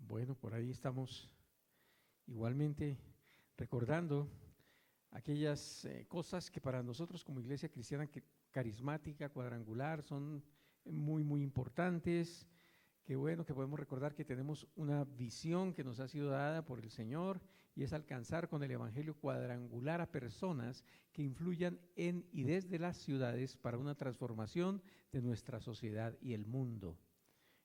Bueno, por ahí estamos igualmente recordando aquellas cosas que para nosotros como iglesia cristiana carismática, cuadrangular, son muy importantes. Qué bueno que podemos recordar que tenemos una visión que nos ha sido dada por el Señor y es alcanzar con el Evangelio cuadrangular a personas que influyan en y desde las ciudades para una transformación de nuestra sociedad y el mundo.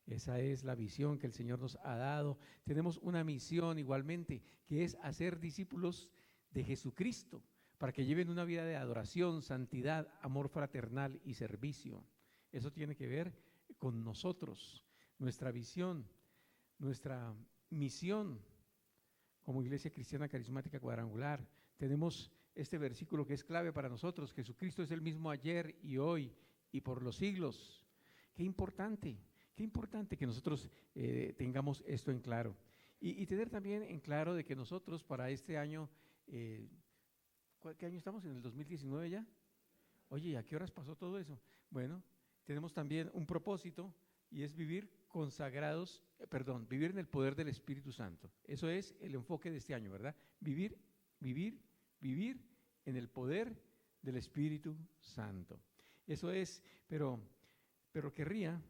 Esa es la visión que el Señor nos ha dado. Tenemos una misión igualmente, que es hacer discípulos de Jesucristo, para que lleven una vida de adoración, santidad, amor fraternal y servicio. Eso tiene que ver con nosotros, nuestra visión, nuestra misión como Iglesia Cristiana Carismática Cuadrangular. Tenemos este versículo que es clave para nosotros: Jesucristo es el mismo ayer y hoy y por los siglos. Qué importante que nosotros tengamos esto en claro. Y tener también en claro de que nosotros para este año, ¿qué año estamos? ¿En el 2019 ya? Oye, ¿a qué horas pasó todo eso? Bueno, tenemos también un propósito y es vivir consagrados, vivir en el poder del Espíritu Santo. Eso es el enfoque de este año, ¿verdad? Vivir en el poder del Espíritu Santo. Eso es, pero querría,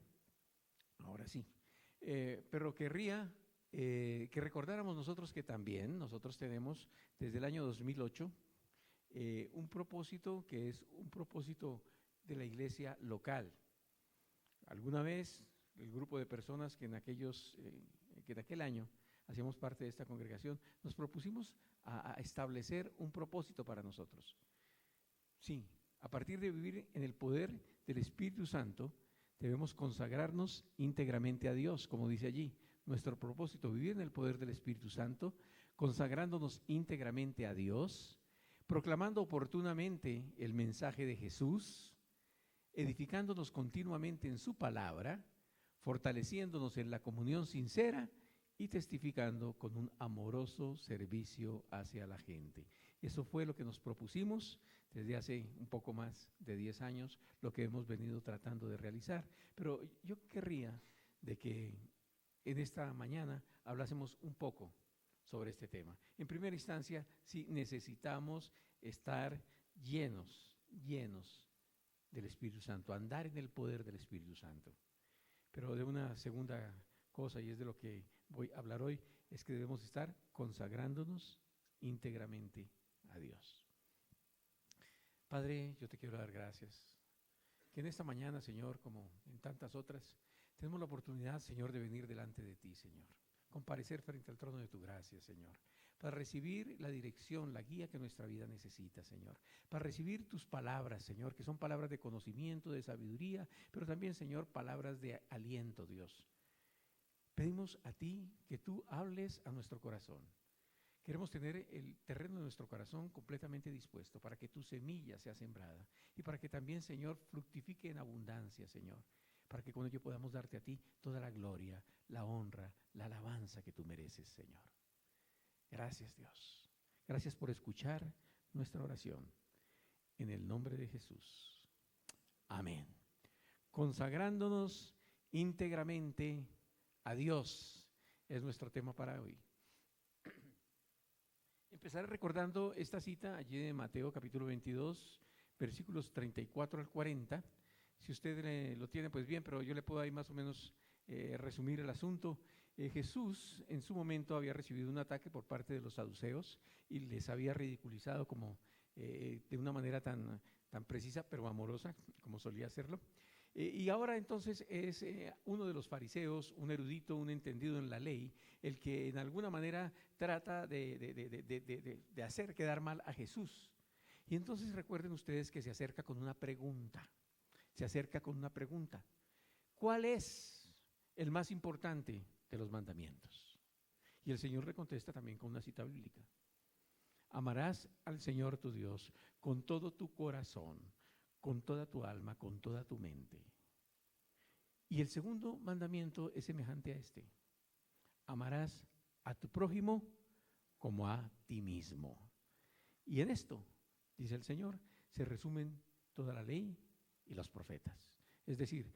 ahora sí, pero querría que recordáramos nosotros que también nosotros tenemos desde el año 2008 un propósito que es un propósito de la iglesia local. Alguna vez el grupo de personas que en aquel año hacíamos parte de esta congregación, nos propusimos a establecer un propósito para nosotros. Sí, a partir de vivir en el poder del Espíritu Santo, debemos consagrarnos íntegramente a Dios, como dice allí. Nuestro propósito, vivir en el poder del Espíritu Santo, consagrándonos íntegramente a Dios, proclamando oportunamente el mensaje de Jesús, edificándonos continuamente en su palabra, fortaleciéndonos en la comunión sincera y testificando con un amoroso servicio hacia la gente. Eso fue lo que nos propusimos desde hace un poco más de 10 años, lo que hemos venido tratando de realizar. Pero yo querría de que en esta mañana hablásemos un poco sobre este tema. En primera instancia, sí necesitamos estar llenos del Espíritu Santo, andar en el poder del Espíritu Santo. Pero de una segunda cosa, y es de lo que voy a hablar hoy, es que debemos estar consagrándonos íntegramente a Dios. Padre, yo te quiero dar gracias, que en esta mañana, Señor, como en tantas otras, tenemos la oportunidad, Señor, de venir delante de ti, Señor, comparecer frente al trono de tu gracia, Señor, para recibir la dirección, la guía que nuestra vida necesita, Señor, para recibir tus palabras, Señor, que son palabras de conocimiento, de sabiduría, pero también, Señor, palabras de aliento, Dios. Pedimos a ti que tú hables a nuestro corazón. Queremos tener el terreno de nuestro corazón completamente dispuesto para que tu semilla sea sembrada y para que también, Señor, fructifique en abundancia, Señor, para que con ello podamos darte a ti toda la gloria, la honra, la alabanza que tú mereces, Señor. Gracias, Dios. Gracias por escuchar nuestra oración. En el nombre de Jesús. Amén. Consagrándonos íntegramente a Dios es nuestro tema para hoy. Empezaré recordando esta cita allí de Mateo capítulo 22, versículos 34 al 40. Si usted lo tiene, pues bien, pero yo le puedo ahí más o menos resumir el asunto. Jesús en su momento había recibido un ataque por parte de los saduceos y les había ridiculizado como de una manera tan precisa pero amorosa como solía hacerlo. Y ahora entonces es uno de los fariseos, un erudito, un entendido en la ley, el que en alguna manera trata de hacer quedar mal a Jesús. Y entonces recuerden ustedes que se acerca con una pregunta. ¿Cuál es el más importante de los mandamientos? Y el Señor le contesta también con una cita bíblica. Amarás al Señor tu Dios con todo tu corazón, con toda tu alma, con toda tu mente. Y el segundo mandamiento es semejante a este. Amarás a tu prójimo como a ti mismo. Y en esto, dice el Señor, se resumen toda la ley y los profetas. Es decir,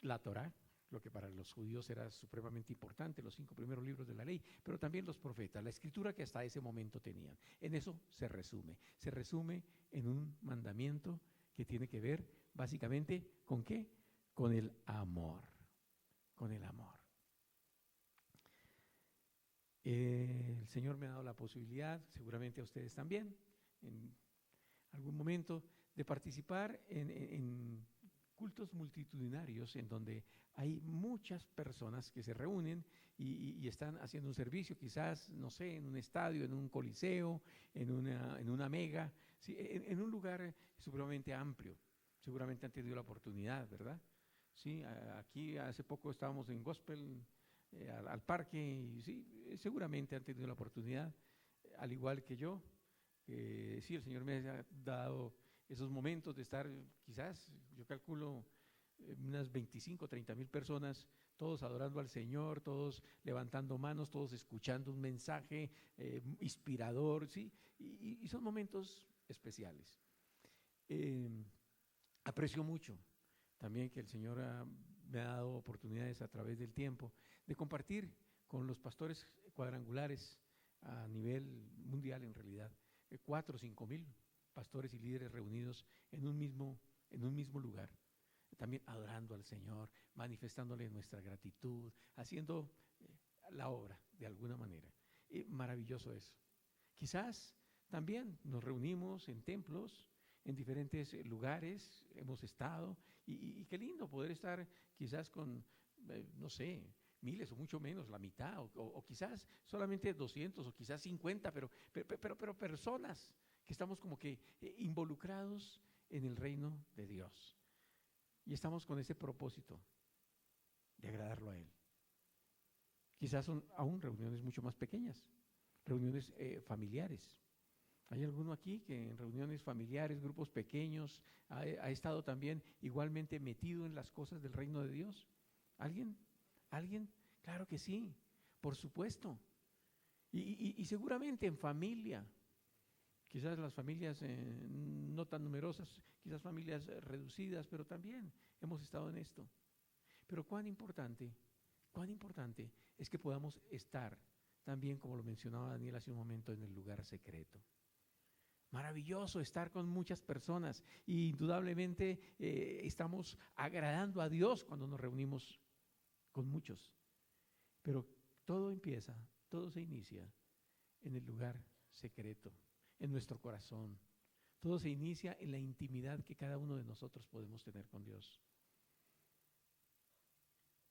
la Torá, lo que para los judíos era supremamente importante, los 5 primeros libros de la ley, pero también los profetas, la escritura que hasta ese momento tenían. En eso se resume en un mandamiento que tiene que ver básicamente ¿con qué? Con el amor, con el amor. El Señor me ha dado la posibilidad, seguramente a ustedes también, en algún momento, de participar en cultos multitudinarios en donde hay muchas personas que se reúnen y están haciendo un servicio, quizás, no sé, en un estadio, en un coliseo, en una mega, sí, en un lugar supremamente amplio. Seguramente han tenido la oportunidad, ¿verdad? Sí, aquí hace poco estábamos en Gospel, al parque, y sí, seguramente han tenido la oportunidad, al igual que yo. Sí, el Señor me ha dado esos momentos de estar, quizás, yo calculo, unas 25, 30,000 personas, todos adorando al Señor, todos levantando manos, todos escuchando un mensaje inspirador, ¿sí? Y son momentos especiales. Aprecio mucho también que el Señor me ha dado oportunidades a través del tiempo de compartir con los pastores cuadrangulares a nivel mundial, en realidad, 4 o 5,000 pastores y líderes reunidos en un mismo lugar, también adorando al Señor, manifestándole nuestra gratitud, haciendo la obra de alguna manera. Maravilloso eso. Quizás también nos reunimos en templos, en diferentes lugares, hemos estado, y qué lindo poder estar quizás con, no sé, miles o mucho menos, la mitad, o quizás solamente 200 o quizás 50, pero personas que estamos como que involucrados en el reino de Dios. Y estamos con ese propósito de agradarlo a Él. Quizás son aún reuniones mucho más pequeñas, reuniones familiares. ¿Hay alguno aquí que en reuniones familiares, grupos pequeños, ha estado también igualmente metido en las cosas del reino de Dios? ¿Alguien? ¿Alguien? Claro que sí, por supuesto. Y seguramente en familia, quizás las familias no tan numerosas, quizás familias reducidas, pero también hemos estado en esto. Pero cuán importante es que podamos estar también, como lo mencionaba Daniel hace un momento, en el lugar secreto. Maravilloso estar con muchas personas y indudablemente estamos agradando a Dios cuando nos reunimos con muchos. Pero todo se inicia en el lugar secreto, en nuestro corazón. Todo se inicia en la intimidad que cada uno de nosotros podemos tener con Dios.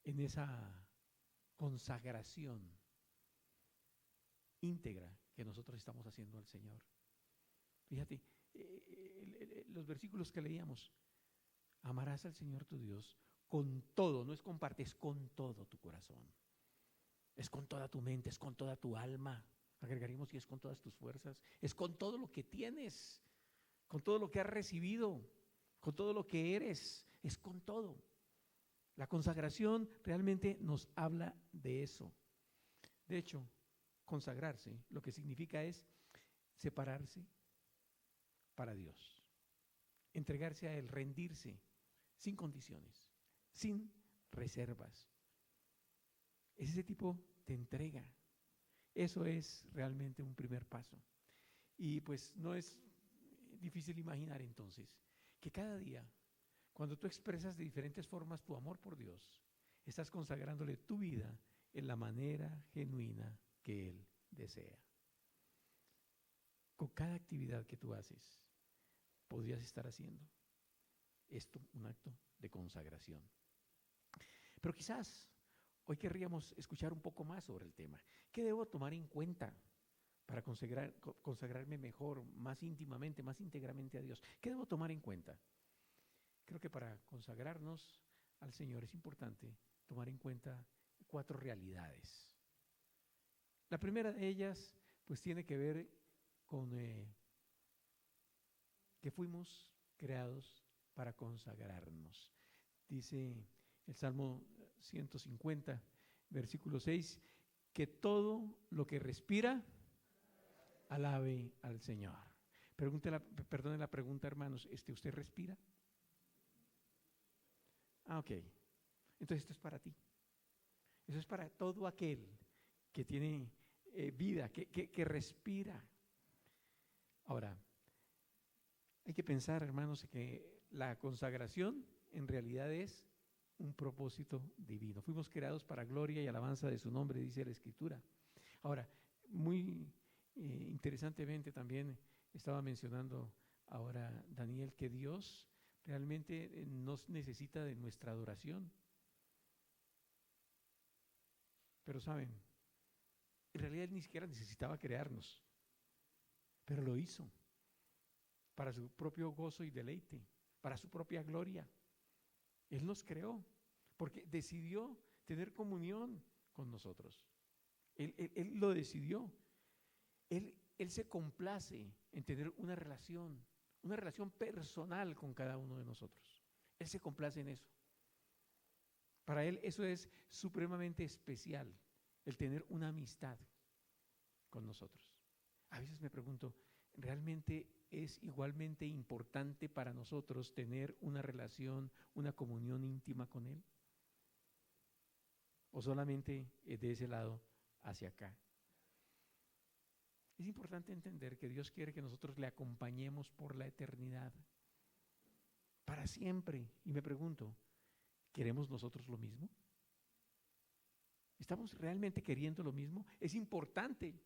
En esa consagración íntegra que nosotros estamos haciendo al Señor. Fíjate, los versículos que leíamos: amarás al Señor tu Dios con todo, no es con parte, es con todo tu corazón, es con toda tu mente, es con toda tu alma, agregaríamos, y es con todas tus fuerzas, es con todo lo que tienes, con todo lo que has recibido, con todo lo que eres, es con todo. La consagración realmente nos habla de eso. De hecho, consagrarse lo que significa es separarse para Dios, entregarse a Él, rendirse sin condiciones, sin reservas. Es ese tipo de entrega. Eso es realmente un primer paso. Y pues no es difícil imaginar entonces que cada día, cuando tú expresas de diferentes formas tu amor por Dios, estás consagrándole tu vida en la manera genuina que Él desea. Con cada actividad que tú haces, podrías estar haciendo esto, un acto de consagración. Pero quizás hoy querríamos escuchar un poco más sobre el tema. ¿Qué debo tomar en cuenta para consagrarme mejor, más íntimamente, más íntegramente a Dios? ¿Qué debo tomar en cuenta? Creo que para consagrarnos al Señor es importante tomar en cuenta 4 realidades. La primera de ellas, pues, tiene que ver con que fuimos creados para consagrarnos. Dice el Salmo 150, versículo 6, que todo lo que respira alabe al Señor. Perdone la pregunta, hermanos, ¿usted respira? Ok. Entonces esto es para ti. Eso es para todo aquel que tiene vida, que respira. Ahora, hay que pensar, hermanos, que la consagración en realidad es un propósito divino. Fuimos creados para gloria y alabanza de su nombre, dice la Escritura. Ahora, muy interesantemente también estaba mencionando ahora Daniel que Dios realmente nos necesita de nuestra adoración. Pero saben, en realidad Él ni siquiera necesitaba crearnos, pero lo hizo para su propio gozo y deleite, para su propia gloria. Él nos creó porque decidió tener comunión con nosotros. Él lo decidió. Él se complace en tener una relación personal con cada uno de nosotros. Él se complace en eso. Para Él eso es supremamente especial, el tener una amistad con nosotros. A veces me pregunto, ¿realmente es igualmente importante para nosotros tener una relación, una comunión íntima con Él? ¿O solamente de ese lado hacia acá? Es importante entender que Dios quiere que nosotros le acompañemos por la eternidad, para siempre. Y me pregunto, ¿queremos nosotros lo mismo? ¿Estamos realmente queriendo lo mismo? ¿Es importante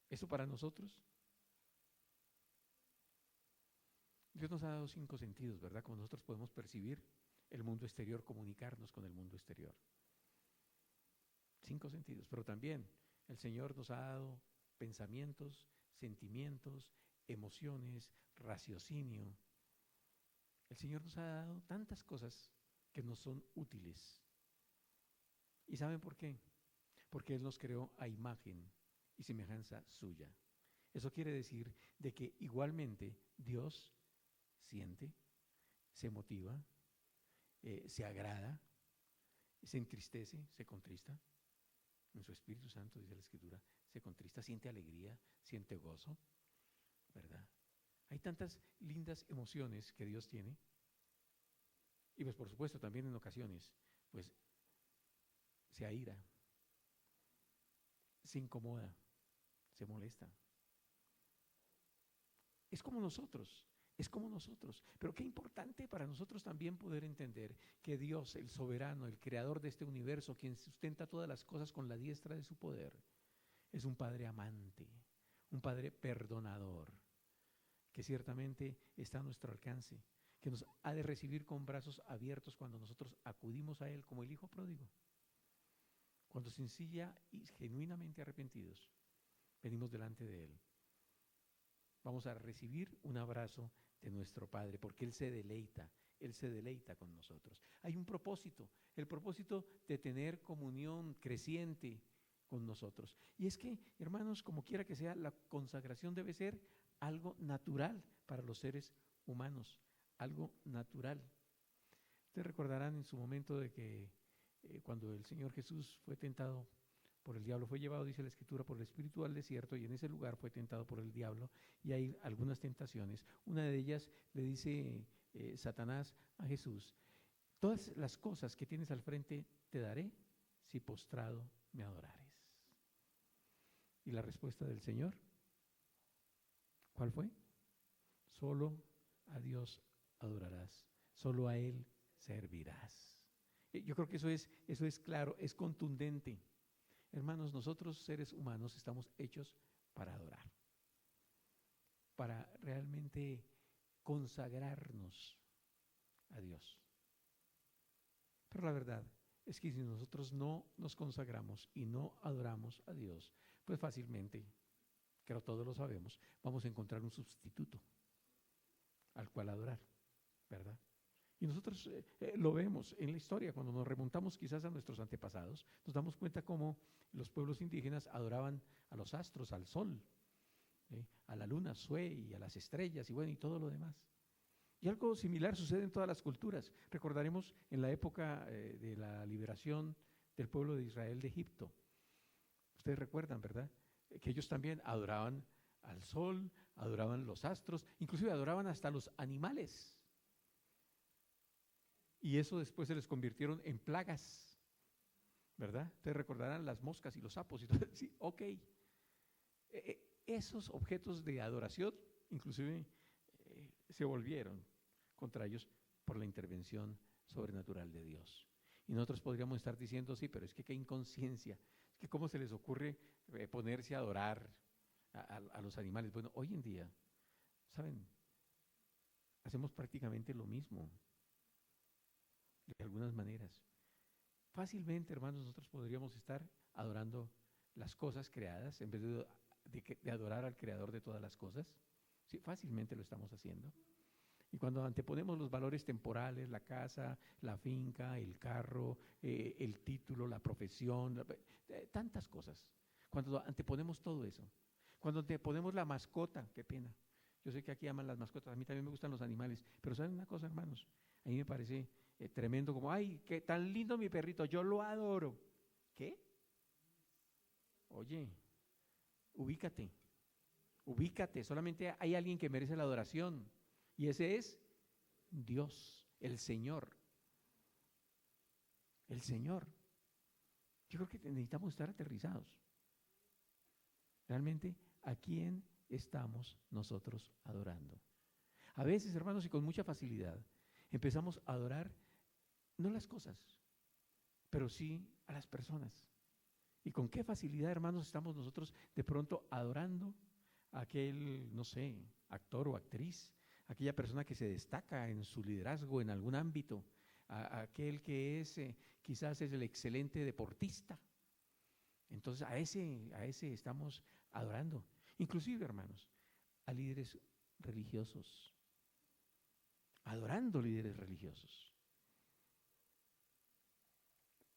eso para nosotros? Dios nos ha dado 5 sentidos, ¿verdad? Como nosotros podemos percibir el mundo exterior, comunicarnos con el mundo exterior. 5 sentidos, pero también el Señor nos ha dado pensamientos, sentimientos, emociones, raciocinio. El Señor nos ha dado tantas cosas que nos son útiles. ¿Y saben por qué? Porque Él nos creó a imagen y semejanza suya. Eso quiere decir de que igualmente Dios siente, se motiva, se agrada, se entristece, se contrista. En su Espíritu Santo, dice la Escritura, se contrista, siente alegría, siente gozo, ¿verdad? Hay tantas lindas emociones que Dios tiene. Y pues por supuesto también en ocasiones, pues se aira, se incomoda, se molesta. Es como nosotros. Pero qué importante para nosotros también poder entender que Dios, el soberano, el creador de este universo, quien sustenta todas las cosas con la diestra de su poder, es un Padre amante, un Padre perdonador, que ciertamente está a nuestro alcance, que nos ha de recibir con brazos abiertos cuando nosotros acudimos a Él como el Hijo pródigo. Cuando sencilla y genuinamente arrepentidos, venimos delante de Él. Vamos a recibir un abrazo de nuestro Padre, porque Él se deleita con nosotros. Hay un propósito, el propósito de tener comunión creciente con nosotros. Y es que, hermanos, como quiera que sea, la consagración debe ser algo natural para los seres humanos, algo natural. Ustedes recordarán en su momento de que cuando el Señor Jesús fue tentado por el diablo, fue llevado, dice la Escritura, por el Espíritu al desierto, y en ese lugar fue tentado por el diablo, y hay algunas tentaciones. Una de ellas le dice Satanás a Jesús: todas las cosas que tienes al frente te daré si postrado me adorares. Y la respuesta del Señor, ¿cuál fue? Solo a Dios adorarás, solo a Él servirás. Yo creo que eso es claro, es contundente. Hermanos, nosotros seres humanos estamos hechos para adorar, para realmente consagrarnos a Dios. Pero la verdad es que si nosotros no nos consagramos y no adoramos a Dios, pues fácilmente, creo todos lo sabemos, vamos a encontrar un sustituto al cual adorar, ¿verdad? Y nosotros lo vemos en la historia, cuando nos remontamos quizás a nuestros antepasados, nos damos cuenta cómo los pueblos indígenas adoraban a los astros, al sol, a la luna, Sue, y a las estrellas, y bueno, y todo lo demás. Y algo similar sucede en todas las culturas. Recordaremos en la época de la liberación del pueblo de Israel de Egipto. Ustedes recuerdan, ¿verdad? Que ellos también adoraban al sol, adoraban los astros, inclusive adoraban hasta los animales. Y eso después se les convirtieron en plagas, ¿verdad? Ustedes recordarán las moscas y los sapos y todo. Sí, ok. Esos objetos de adoración, inclusive, se volvieron contra ellos por la intervención sobrenatural de Dios. Y nosotros podríamos estar diciendo, sí, pero es que qué inconsciencia, es que cómo se les ocurre ponerse a adorar a los animales. Bueno, hoy en día, ¿saben? Hacemos prácticamente lo mismo, de algunas maneras. Fácilmente, hermanos, nosotros podríamos estar adorando las cosas creadas en vez de adorar al creador de todas las cosas. Sí, fácilmente lo estamos haciendo. Y cuando anteponemos los valores temporales, la casa, la finca, el carro, el título, la profesión, tantas cosas, cuando anteponemos todo eso, cuando anteponemos la mascota, qué pena. Yo sé que aquí aman las mascotas, a mí también me gustan los animales, pero ¿saben una cosa, hermanos? A mí me parece tremendo como, ay, qué tan lindo mi perrito, yo lo adoro. ¿Qué? Oye, ubícate, ubícate, solamente hay alguien que merece la adoración. Y ese es Dios, el Señor. El Señor. Yo creo que necesitamos estar aterrizados. Realmente, ¿a quién estamos nosotros adorando? A veces, hermanos, y con mucha facilidad, empezamos a adorar no las cosas, pero sí a las personas. ¿Y con qué facilidad, hermanos, estamos nosotros de pronto adorando a aquel, no sé, actor o actriz, aquella persona que se destaca en su liderazgo en algún ámbito, a aquel que es quizás es el excelente deportista? Entonces a ese estamos adorando. Inclusive, hermanos, a líderes religiosos, adorando líderes religiosos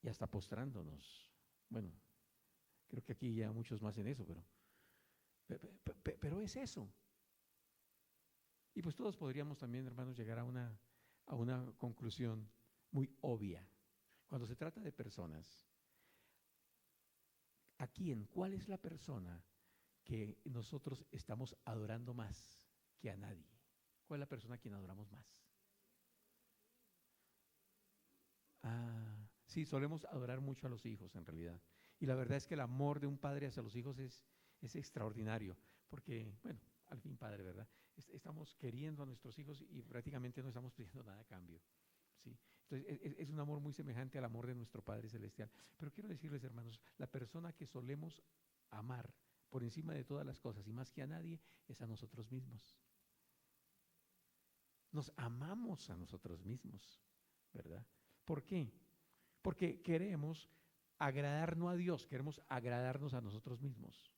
y hasta postrándonos. Bueno, creo que aquí ya muchos más en eso, pero es eso. Y pues todos podríamos también, hermanos, llegar a una conclusión muy obvia. Cuando se trata de personas, ¿a quién? ¿Cuál es la persona que nosotros estamos adorando más que a nadie? ¿Cuál es la persona a quien adoramos más? Sí, solemos adorar mucho a los hijos en realidad. Y la verdad es que el amor de un padre hacia los hijos es extraordinario, porque, bueno, al fin padre, ¿verdad? Estamos queriendo a nuestros hijos y prácticamente no estamos pidiendo nada a cambio. ¿Sí? Entonces, es un amor muy semejante al amor de nuestro Padre Celestial. Pero quiero decirles, hermanos, la persona que solemos amar por encima de todas las cosas y más que a nadie es a nosotros mismos. Nos amamos a nosotros mismos, ¿verdad? ¿Por qué? Porque queremos agradar no a Dios, queremos agradarnos a nosotros mismos.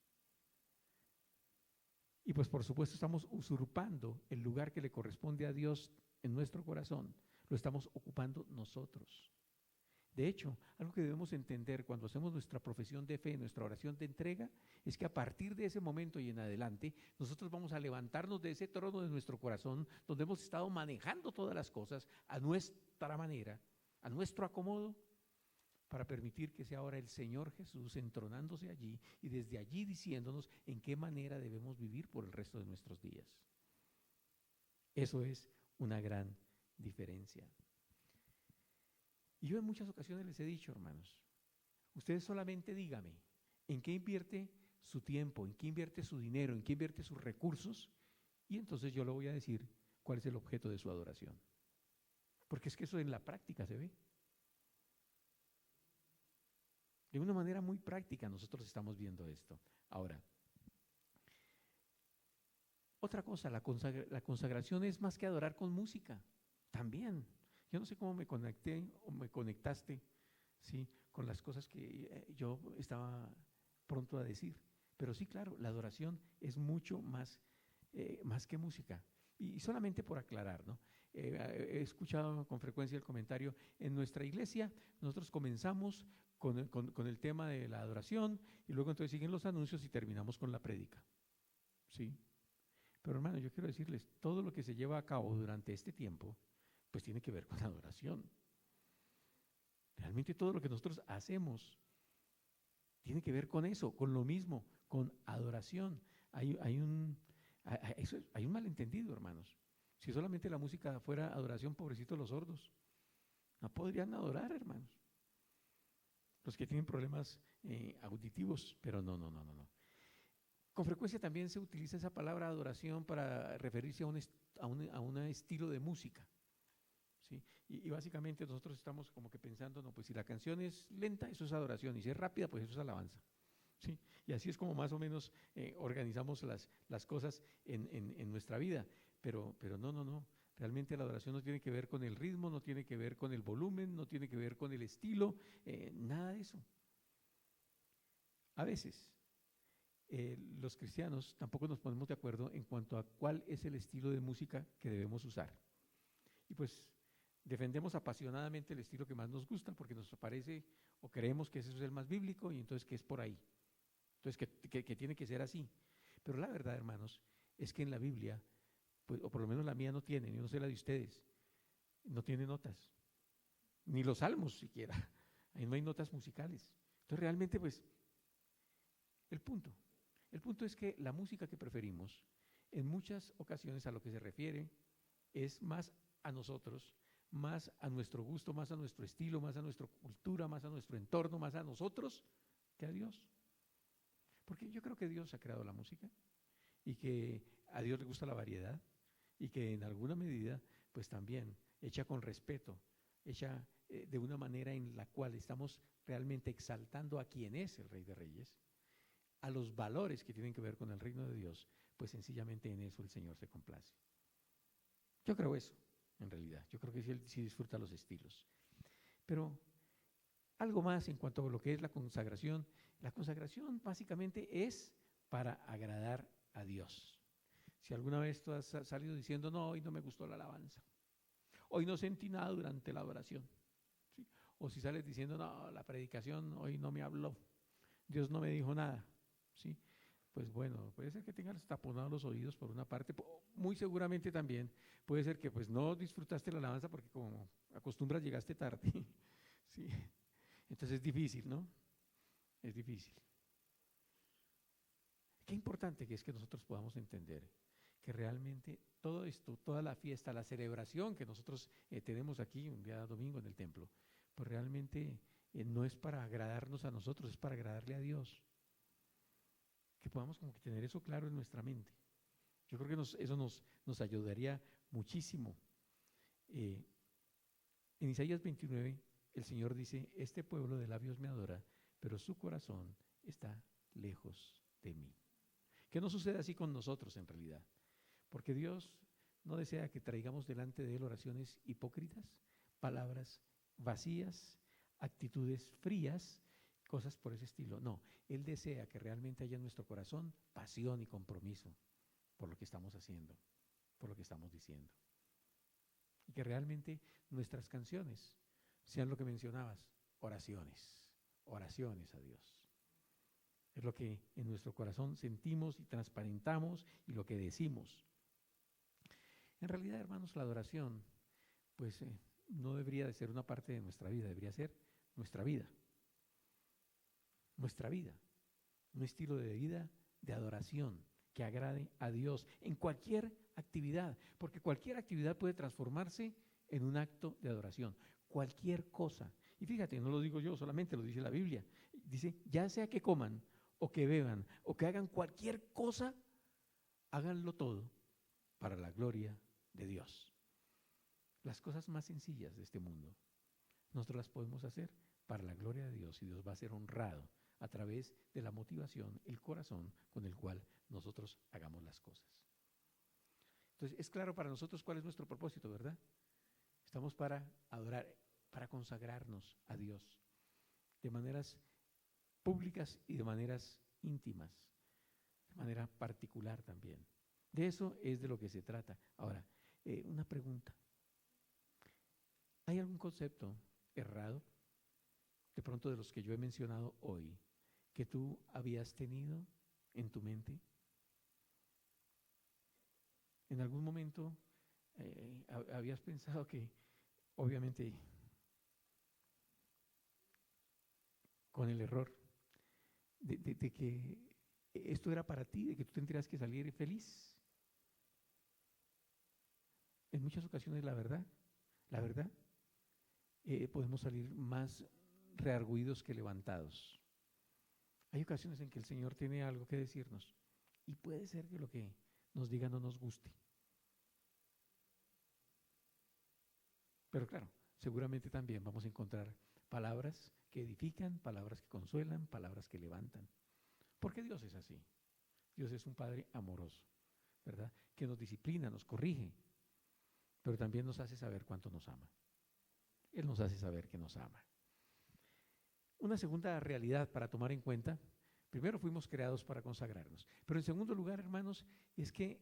Y pues por supuesto estamos usurpando el lugar que le corresponde a Dios en nuestro corazón, lo estamos ocupando nosotros. De hecho, algo que debemos entender cuando hacemos nuestra profesión de fe, nuestra oración de entrega, es que a partir de ese momento y en adelante, nosotros vamos a levantarnos de ese trono de nuestro corazón, donde hemos estado manejando todas las cosas a nuestra manera, a nuestro acomodo, para permitir que sea ahora el Señor Jesús entronándose allí y desde allí diciéndonos en qué manera debemos vivir por el resto de nuestros días. Eso es una gran diferencia. Y yo en muchas ocasiones les he dicho, hermanos, ustedes solamente dígame en qué invierte su tiempo, en qué invierte su dinero, en qué invierte sus recursos, y entonces yo le voy a decir cuál es el objeto de su adoración. Porque es que eso en la práctica se ve. De una manera muy práctica nosotros estamos viendo esto. Ahora, otra cosa, la consagración es más que adorar con música, también. Yo no sé cómo me conecté o me conectaste, ¿sí?, con las cosas que yo estaba pronto a decir. Pero sí, claro, la adoración es mucho más que música. Y solamente por aclarar, ¿no? He escuchado con frecuencia el comentario, en nuestra iglesia nosotros comenzamos con el tema de la adoración y luego entonces siguen los anuncios y terminamos con la prédica. ¿Sí? Pero hermano, yo quiero decirles, todo lo que se lleva a cabo durante este tiempo, pues tiene que ver con la adoración. Realmente todo lo que nosotros hacemos tiene que ver con eso, con lo mismo, con adoración. Hay un malentendido, hermanos. Si solamente la música fuera adoración, pobrecitos los sordos. No podrían adorar, hermanos. Los que tienen problemas auditivos, pero no, no, no, no, no. Con frecuencia también se utiliza esa palabra adoración para referirse a un estilo de música, ¿sí? Y básicamente nosotros estamos como que pensando, no, pues si la canción es lenta, eso es adoración, y si es rápida, pues eso es alabanza, ¿sí? Y así es como más o menos organizamos las cosas en nuestra vida, pero no, no, no. Realmente la adoración no tiene que ver con el ritmo, no tiene que ver con el volumen, no tiene que ver con el estilo, nada de eso. A veces los cristianos tampoco nos ponemos de acuerdo en cuanto a cuál es el estilo de música que debemos usar. Y pues defendemos apasionadamente el estilo que más nos gusta porque nos parece o creemos que ese es el más bíblico y entonces que es por ahí. Entonces que tiene que ser así. Pero la verdad, hermanos, es que en la Biblia, pues, o por lo menos la mía no tiene, yo no sé la de ustedes, no tiene notas, ni los salmos siquiera, ahí no hay notas musicales. Entonces realmente pues el punto es que la música que preferimos en muchas ocasiones a lo que se refiere es más a nosotros, más a nuestro gusto, más a nuestro estilo, más a nuestra cultura, más a nuestro entorno, más a nosotros que a Dios. Porque yo creo que Dios ha creado la música y que a Dios le gusta la variedad y que en alguna medida pues también hecha con respeto, hecha de una manera en la cual estamos realmente exaltando a quien es el Rey de Reyes, a los valores que tienen que ver con el reino de Dios, pues sencillamente en eso el Señor se complace. Yo creo eso, en realidad. Yo creo que Él sí disfruta los estilos. Pero algo más en cuanto a lo que es la consagración. La consagración básicamente es para agradar a Dios. Si alguna vez tú has salido diciendo, no, hoy no me gustó la alabanza, hoy no sentí nada durante la adoración, ¿sí? O si sales diciendo, no, la predicación hoy no me habló, Dios no me dijo nada, ¿sí? Pues bueno, puede ser que tengas taponados los oídos por una parte, muy seguramente también puede ser que pues no disfrutaste la alabanza porque como acostumbras llegaste tarde, ¿sí? Entonces es difícil, ¿no? Es difícil. Qué importante que es que nosotros podamos entender que realmente todo esto, toda la fiesta, la celebración que nosotros tenemos aquí un día domingo en el templo, pues realmente no es para agradarnos a nosotros, es para agradarle a Dios. Que podamos como que tener eso claro en nuestra mente. Yo creo que eso nos ayudaría muchísimo. En Isaías 29, el Señor dice, este pueblo de labios me adora, pero su corazón está lejos de mí. Que no suceda así con nosotros en realidad, porque Dios no desea que traigamos delante de Él oraciones hipócritas, palabras vacías, actitudes frías, cosas por ese estilo. No, Él desea que realmente haya en nuestro corazón pasión y compromiso por lo que estamos haciendo, por lo que estamos diciendo. Y que realmente nuestras canciones sean lo que mencionabas, oraciones, oraciones a Dios. Es lo que en nuestro corazón sentimos y transparentamos y lo que decimos. En realidad, hermanos, la adoración, pues no debería de ser una parte de nuestra vida, debería ser nuestra vida. Nuestra vida, un estilo de vida de adoración que agrade a Dios en cualquier actividad, porque cualquier actividad puede transformarse en un acto de adoración, cualquier cosa. Y fíjate, no lo digo yo, solamente lo dice la Biblia. Dice, ya sea que coman o que beban o que hagan cualquier cosa, háganlo todo para la gloria de Dios. Las cosas más sencillas de este mundo, nosotros las podemos hacer para la gloria de Dios y Dios va a ser honrado a través de la motivación, el corazón con el cual nosotros hagamos las cosas. Entonces, es claro para nosotros cuál es nuestro propósito, ¿verdad? Estamos para adorar, para consagrarnos a Dios de maneras públicas y de maneras íntimas, de manera particular también. De eso es de lo que se trata. Ahora, una pregunta. ¿Hay algún concepto errado, de pronto de los que yo he mencionado hoy, que tú habías tenido en tu mente? ¿En algún momento habías pensado que, obviamente, con el error, de que esto era para ti, de que tú tendrías que salir feliz? En muchas ocasiones la verdad podemos salir más reargüidos que levantados. Hay ocasiones en que el Señor tiene algo que decirnos y puede ser que lo que nos diga no nos guste. Pero claro, seguramente también vamos a encontrar palabras que edifican, palabras que consuelan, palabras que levantan. Porque Dios es así. Dios es un Padre amoroso, ¿verdad? Que nos disciplina, nos corrige, pero también nos hace saber cuánto nos ama. Él nos hace saber que nos ama. Una segunda realidad para tomar en cuenta, primero fuimos creados para consagrarnos, pero en segundo lugar, hermanos, es que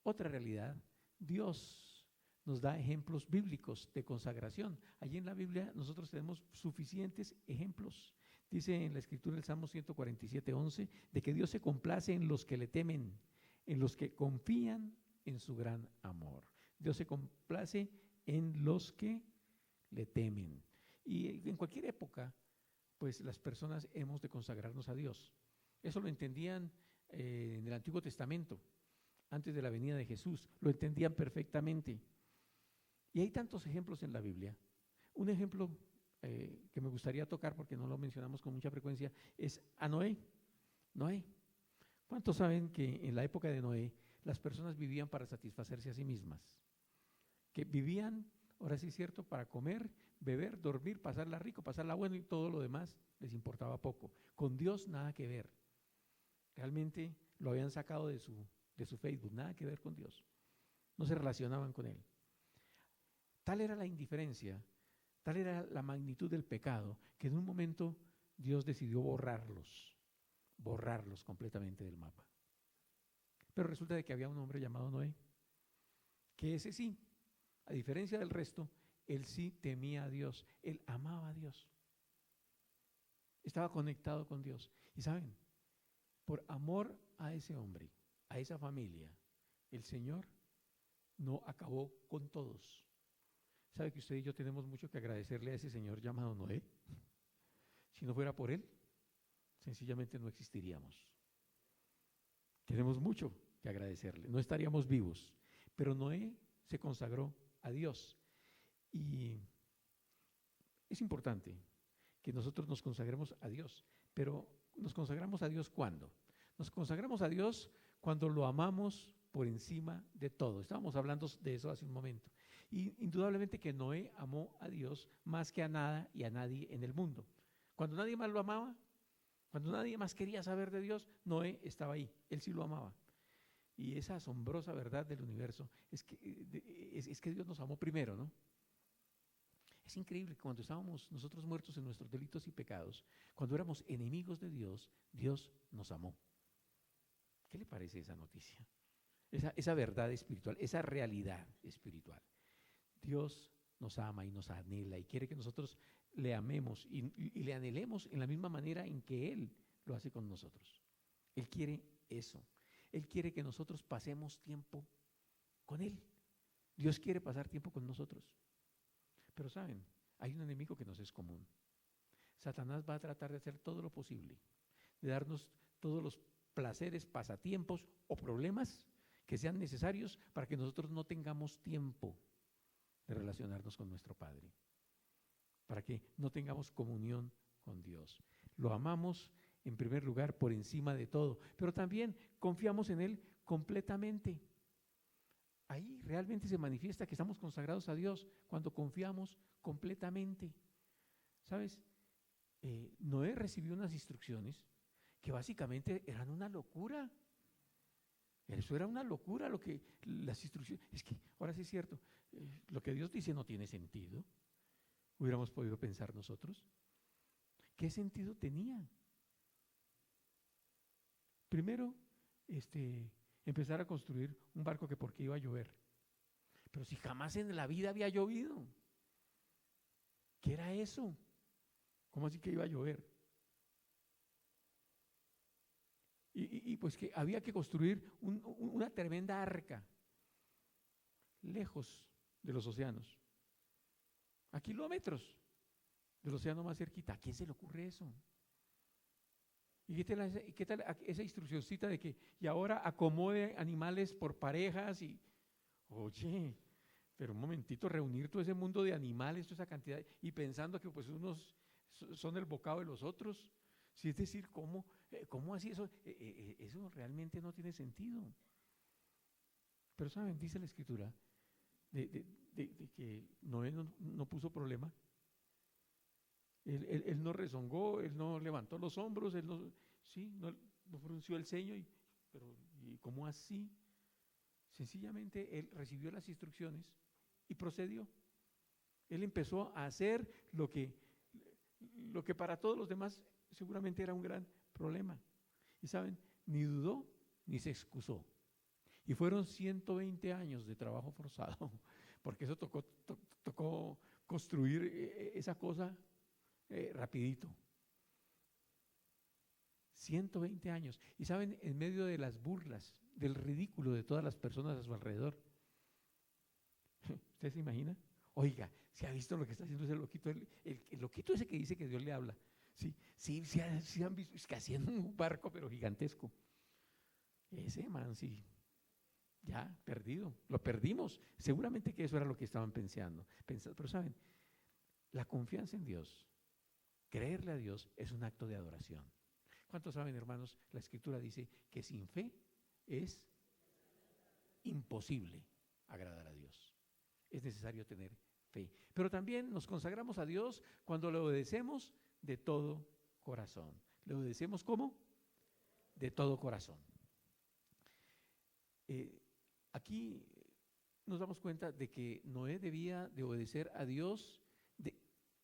otra realidad, Dios nos da ejemplos bíblicos de consagración. Allí en la Biblia nosotros tenemos suficientes ejemplos. Dice en la Escritura el Salmo 147:11 de que Dios se complace en los que le temen, en los que confían en su gran amor. Dios se complace en los que le temen. Y en cualquier época, pues las personas hemos de consagrarnos a Dios. Eso lo entendían en el Antiguo Testamento, antes de la venida de Jesús, lo entendían perfectamente. Y hay tantos ejemplos en la Biblia. Un ejemplo que me gustaría tocar, porque no lo mencionamos con mucha frecuencia, es a Noé. Noé. ¿Cuántos saben que en la época de Noé las personas vivían para satisfacerse a sí mismas? Que vivían, ahora sí es cierto, para comer, beber, dormir, pasarla rico, pasarla bueno y todo lo demás les importaba poco. Con Dios nada que ver. Realmente lo habían sacado de su Facebook, nada que ver con Dios. No se relacionaban con Él. Tal era la indiferencia, tal era la magnitud del pecado, que en un momento Dios decidió borrarlos completamente del mapa. Pero resulta de que había un hombre llamado Noé, que ese sí, a diferencia del resto, él sí temía a Dios, él amaba a Dios, estaba conectado con Dios. Y saben, por amor a ese hombre, a esa familia, el Señor no acabó con todos. ¿Sabe que usted y yo tenemos mucho que agradecerle a ese señor llamado Noé? Si no fuera por él, sencillamente no existiríamos. Tenemos mucho que agradecerle, no estaríamos vivos. Pero Noé se consagró a Dios. Y es importante que nosotros nos consagremos a Dios, pero ¿nos consagramos a Dios cuándo? Nos consagramos a Dios cuando lo amamos por encima de todo. Estábamos hablando de eso hace un momento. Y indudablemente que Noé amó a Dios más que a nada y a nadie en el mundo. Cuando nadie más lo amaba, cuando nadie más quería saber de Dios, Noé estaba ahí, él sí lo amaba. Y esa asombrosa verdad del universo es que Dios nos amó primero, ¿no? Es increíble que cuando estábamos nosotros muertos en nuestros delitos y pecados, cuando éramos enemigos de Dios, Dios nos amó. ¿Qué le parece esa noticia? Esa verdad espiritual, esa realidad espiritual. Dios nos ama y nos anhela y quiere que nosotros le amemos y le anhelemos en la misma manera en que Él lo hace con nosotros. Él quiere eso. Él quiere que nosotros pasemos tiempo con Él. Dios quiere pasar tiempo con nosotros. Pero saben, hay un enemigo que nos es común. Satanás va a tratar de hacer todo lo posible, de darnos todos los placeres, pasatiempos o problemas que sean necesarios para que nosotros no tengamos tiempo de relacionarnos con nuestro Padre, para que no tengamos comunión con Dios. Lo amamos en primer lugar por encima de todo, pero también confiamos en Él completamente. Ahí realmente se manifiesta que estamos consagrados a Dios cuando confiamos completamente. ¿Sabes? Noé recibió unas instrucciones que básicamente eran una locura. Eso era una locura lo que las instrucciones. Es que ahora sí es cierto, lo que Dios dice no tiene sentido. Hubiéramos podido pensar nosotros. ¿Qué sentido tenía? Primero, empezar a construir un barco que porque iba a llover. Pero si jamás en la vida había llovido. ¿Qué era eso? ¿Cómo así que iba a llover? Y pues que había que construir una tremenda arca lejos de los océanos, a kilómetros del océano más cerquita. ¿A quién se le ocurre eso? ¿Y qué tal esa instruccióncita de que y ahora acomode animales por parejas? Y oye, Pero un momentito, reunir todo ese mundo de animales, toda esa cantidad, y pensando que pues unos son el bocado de los otros. Sí, es decir, ¿cómo así eso? Eso realmente no tiene sentido. Pero saben, dice la Escritura, de que Noé no puso problema. Él no rezongó, él no levantó los hombros, él no frunció el ceño, pero ¿y cómo así? Sencillamente él recibió las instrucciones y procedió. Él empezó a hacer lo que para todos los demás seguramente era un gran problema. Y saben, ni dudó ni se excusó. Y fueron 120 años de trabajo forzado, porque eso tocó construir esa cosa rapidito. 120 años. Y saben, en medio de las burlas, del ridículo de todas las personas a su alrededor. ¿Usted se imagina? Oiga, ¿se ha visto lo que está haciendo ese loquito? El loquito ese que dice que Dios le habla. Sí han visto, es que haciendo un barco pero gigantesco. Ese man, sí, ya perdido, lo perdimos. Seguramente que eso era lo que estaban pensando. Pero saben, la confianza en Dios, creerle a Dios es un acto de adoración. ¿Cuántos saben, hermanos? La Escritura dice que sin fe es imposible agradar a Dios. Es necesario tener fe. Pero también nos consagramos a Dios cuando le obedecemos de todo corazón. ¿Le obedecemos cómo? De todo corazón. Aquí nos damos cuenta de que Noé debía de obedecer a Dios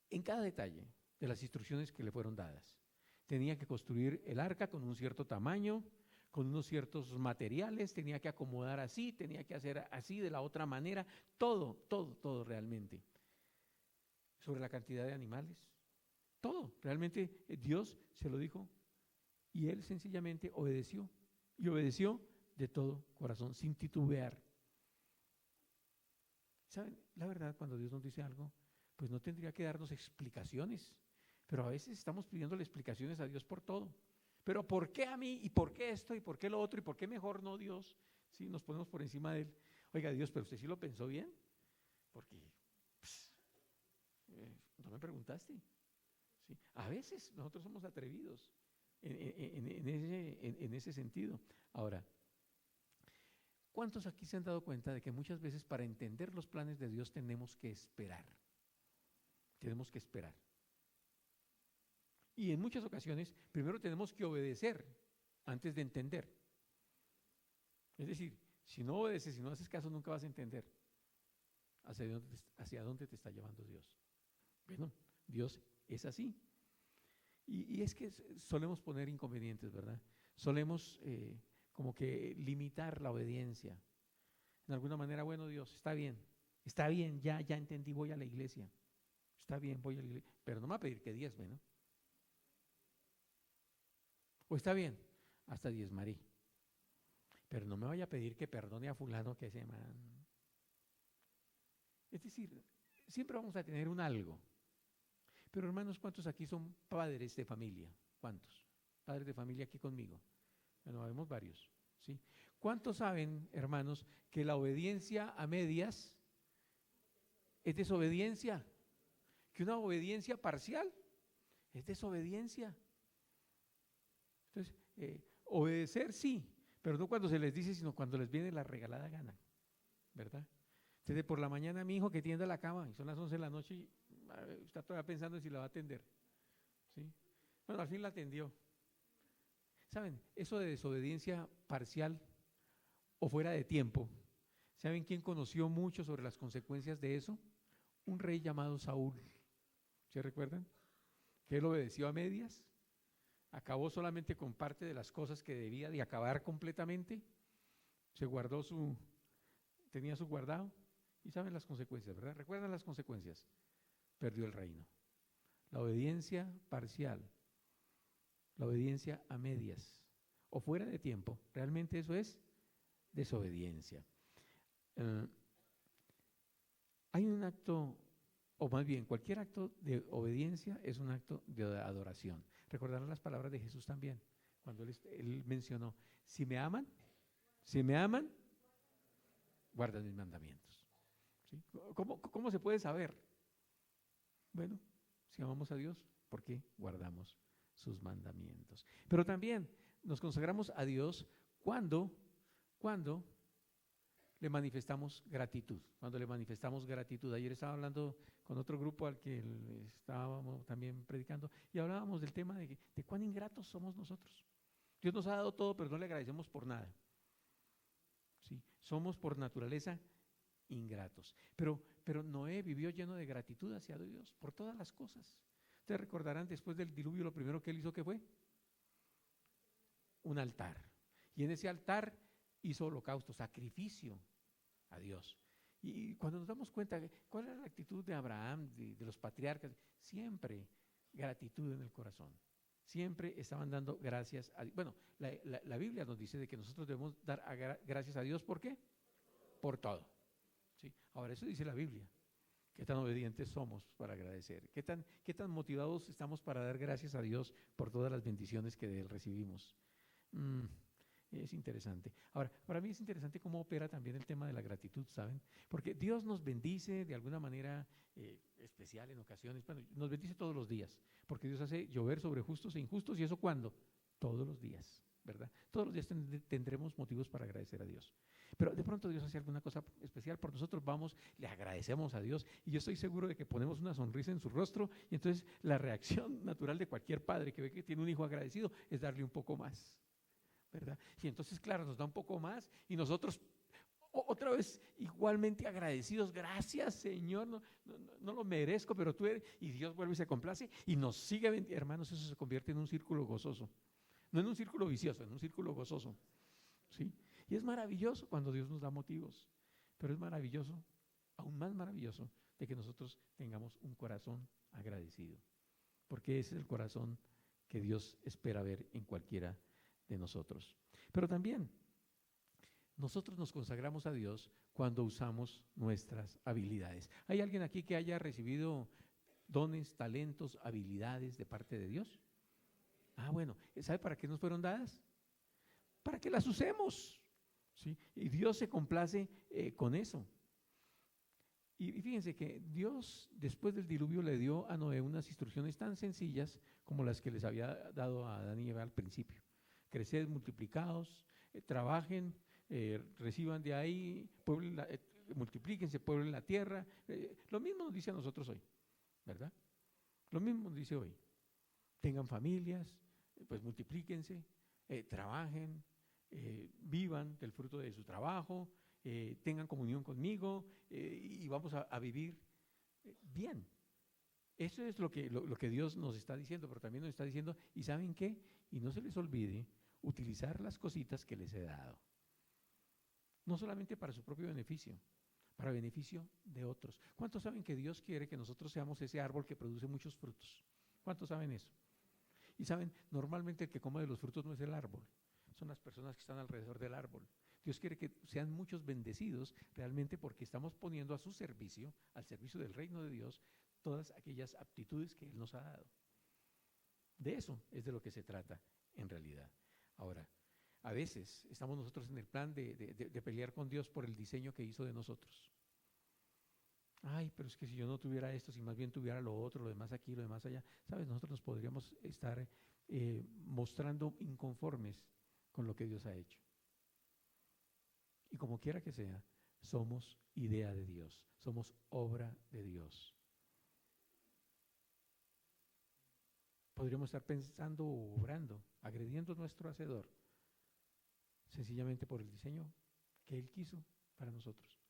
en cada detalle de las instrucciones que le fueron dadas. Tenía que construir el arca con un cierto tamaño, con unos ciertos materiales, tenía que acomodar así, tenía que hacer así, de la otra manera, todo realmente. Sobre la cantidad de animales, todo, realmente Dios se lo dijo y él sencillamente obedeció, y obedeció de todo corazón, sin titubear. ¿Saben? La verdad, cuando Dios nos dice algo, pues no tendría que darnos explicaciones, pero a veces estamos pidiéndole explicaciones a Dios por todo. Pero ¿por qué a mí? ¿Y por qué esto? ¿Y por qué lo otro? ¿Y por qué mejor no Dios? Sí, nos ponemos por encima de él. Oiga, Dios, ¿pero usted sí lo pensó bien? Porque no me preguntaste. ¿Sí? A veces nosotros somos atrevidos en ese sentido. Ahora, ¿cuántos aquí se han dado cuenta de que muchas veces para entender los planes de Dios tenemos que esperar? Tenemos que esperar. Y en muchas ocasiones, primero tenemos que obedecer antes de entender. Es decir, si no obedeces, si no haces caso, nunca vas a entender hacia dónde te está llevando Dios. Bueno, Dios es así. Y es que solemos poner inconvenientes, ¿verdad? Solemos como que limitar la obediencia. De alguna manera, bueno, Dios, está bien, ya entendí, voy a la iglesia. Está bien, voy a la iglesia, pero no me va a pedir que diezme, ¿no? O está bien, hasta diezmaré, pero no me vaya a pedir que perdone a fulano que ese man. Es decir, siempre vamos a tener un algo. Pero hermanos, ¿cuántos aquí son padres de familia? ¿Cuántos? Padres de familia aquí conmigo. Bueno, vemos varios, ¿sí? ¿Cuántos saben, hermanos, que la obediencia a medias es desobediencia? Que una obediencia parcial es desobediencia. Entonces, obedecer sí, pero no cuando se les dice, sino cuando les viene la regalada gana, ¿verdad? Entonces, por la mañana mi hijo que tienda la cama, y son las 11 de la noche, y está todavía pensando en si la va a atender, ¿sí? Bueno, al fin la atendió. ¿Saben? Eso de desobediencia parcial o fuera de tiempo, ¿saben quién conoció mucho sobre las consecuencias de eso? Un rey llamado Saúl. ¿Se recuerdan? Que él obedeció a medias, acabó solamente con parte de las cosas que debía de acabar completamente, tenía su guardado, y saben las consecuencias, ¿verdad? ¿Recuerdan las consecuencias? Perdió el reino. La obediencia parcial, la obediencia a medias o fuera de tiempo, realmente eso es desobediencia. Hay un acto, o más bien cualquier acto de obediencia es un acto de adoración. Recordarán las palabras de Jesús también, cuando él mencionó, si me aman, guardan mis mandamientos. ¿Sí? ¿Cómo se puede saber? Bueno, si amamos a Dios, ¿por qué guardamos sus mandamientos? Pero también nos consagramos a Dios cuando le manifestamos gratitud. Cuando le manifestamos gratitud. Ayer estaba hablando con otro grupo al que estábamos también predicando y hablábamos del tema de cuán ingratos somos nosotros. Dios nos ha dado todo, pero no le agradecemos por nada. ¿Sí? Somos por naturaleza ingratos. Pero Noé vivió lleno de gratitud hacia Dios por todas las cosas. Ustedes recordarán, después del diluvio, lo primero que él hizo, ¿qué fue? Un altar. Y en ese altar hizo holocausto, sacrificio a Dios. Y cuando nos damos cuenta, ¿cuál era la actitud de Abraham, de los patriarcas? Siempre gratitud en el corazón. Siempre estaban dando gracias a Dios. Bueno, la Biblia nos dice de que nosotros debemos dar gracias a Dios. ¿Por qué? Por todo. ¿Sí? Ahora, eso dice la Biblia. ¿Qué tan obedientes somos para agradecer? ¿Qué tan motivados estamos para dar gracias a Dios por todas las bendiciones que de Él recibimos? Es interesante. Ahora, para mí es interesante cómo opera también el tema de la gratitud, ¿saben? Porque Dios nos bendice de alguna manera especial en ocasiones. Bueno, nos bendice todos los días, porque Dios hace llover sobre justos e injustos. ¿Y eso cuándo? Todos los días, ¿verdad? Todos los días tendremos motivos para agradecer a Dios. Pero de pronto Dios hace alguna cosa especial por nosotros, vamos, le agradecemos a Dios y yo estoy seguro de que ponemos una sonrisa en su rostro y entonces la reacción natural de cualquier padre que ve que tiene un hijo agradecido es darle un poco más, ¿verdad? Y entonces, claro, nos da un poco más y nosotros otra vez igualmente agradecidos, gracias Señor, no lo merezco, pero tú eres, y Dios vuelve y se complace y nos sigue bendiciones. Hermanos, eso se convierte en un círculo gozoso, no en un círculo vicioso, en un círculo gozoso, ¿sí? Y es maravilloso cuando Dios nos da motivos, pero es maravilloso, aún más maravilloso, de que nosotros tengamos un corazón agradecido, porque ese es el corazón que Dios espera ver en cualquiera de nosotros. Pero también nosotros nos consagramos a Dios cuando usamos nuestras habilidades. ¿Hay alguien aquí que haya recibido dones, talentos, habilidades de parte de Dios? Bueno, ¿sabe para qué nos fueron dadas? Para que las usemos. ¿Sí? Y Dios se complace con eso. Y fíjense que Dios, después del diluvio, le dio a Noé unas instrucciones tan sencillas como las que les había dado a Adán y Eva al principio. Creced, multiplicados, trabajen, reciban de ahí, multiplíquense, pueblen la tierra. Lo mismo nos dice a nosotros hoy, ¿verdad? Lo mismo nos dice hoy. Tengan familias, pues multiplíquense, trabajen, vivan del fruto de su trabajo, tengan comunión conmigo y vamos a vivir bien. Eso es lo que Dios nos está diciendo, pero también nos está diciendo, ¿y saben qué? Y no se les olvide utilizar las cositas que les he dado. No solamente para su propio beneficio, para beneficio de otros. ¿Cuántos saben que Dios quiere que nosotros seamos ese árbol que produce muchos frutos? ¿Cuántos saben eso? Y saben, normalmente el que come de los frutos no es el árbol, son las personas que están alrededor del árbol. Dios quiere que sean muchos bendecidos realmente porque estamos poniendo a su servicio, al servicio del reino de Dios, todas aquellas aptitudes que Él nos ha dado. De eso es de lo que se trata en realidad. Ahora, a veces estamos nosotros en el plan de pelear con Dios por el diseño que hizo de nosotros. Ay, pero es que si yo no tuviera esto, si más bien tuviera lo otro, lo demás aquí, lo demás allá, ¿sabes? Nosotros nos podríamos estar mostrando inconformes con lo que Dios ha hecho. Y como quiera que sea, somos idea de Dios, somos obra de Dios. Podríamos estar pensando o obrando, agrediendo a nuestro Hacedor, sencillamente por el diseño que Él quiso para nosotros.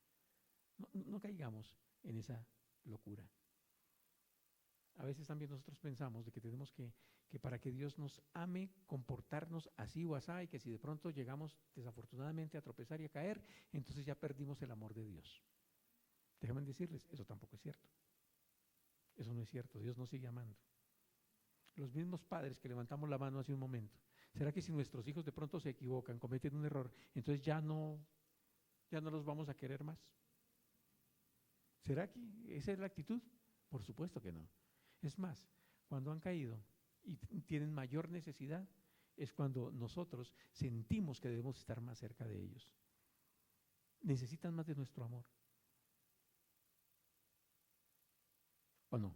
No caigamos en esa locura. A veces también nosotros pensamos de que tenemos que para que Dios nos ame, comportarnos así o asá, y que si de pronto llegamos desafortunadamente a tropezar y a caer, entonces ya perdimos el amor de Dios. Déjenme decirles, eso tampoco es cierto. Eso no es cierto, Dios nos sigue amando. Los mismos padres que levantamos la mano hace un momento, ¿será que si nuestros hijos de pronto se equivocan, cometen un error, entonces ya no los vamos a querer más? ¿Será que esa es la actitud? Por supuesto que no. Es más, cuando han caído y tienen mayor necesidad, es cuando nosotros sentimos que debemos estar más cerca de ellos. Necesitan más de nuestro amor. ¿O no?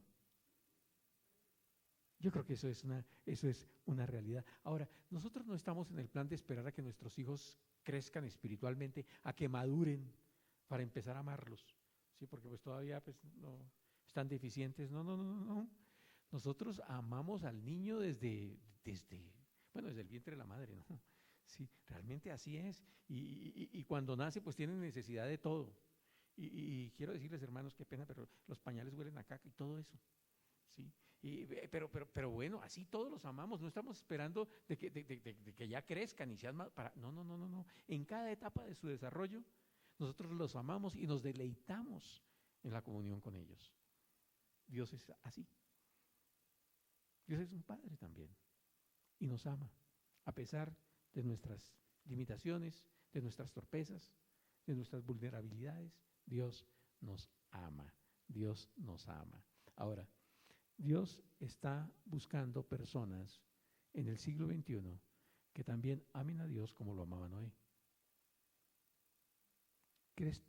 Yo creo que eso es una realidad. Ahora, nosotros no estamos en el plan de esperar a que nuestros hijos crezcan espiritualmente, a que maduren para empezar a amarlos, ¿sí? Porque pues todavía pues, no están deficientes. No, no, no, no, no. Nosotros amamos al niño bueno, desde el vientre de la madre, ¿no? Sí, realmente así es. Y cuando nace, pues tienen necesidad de todo. Y quiero decirles, hermanos, qué pena, pero los pañales huelen a caca y todo eso. ¿Sí? Pero bueno, así todos los amamos, no estamos esperando de que ya crezcan y sean más para. No, no, no, no, no. En cada etapa de su desarrollo, nosotros los amamos y nos deleitamos en la comunión con ellos. Dios es así. Dios es un padre también y nos ama, a pesar de nuestras limitaciones, de nuestras torpezas, de nuestras vulnerabilidades. Dios nos ama, Dios nos ama. Ahora, Dios está buscando personas en el siglo XXI que también amen a Dios como lo amaba Noé. ¿Crees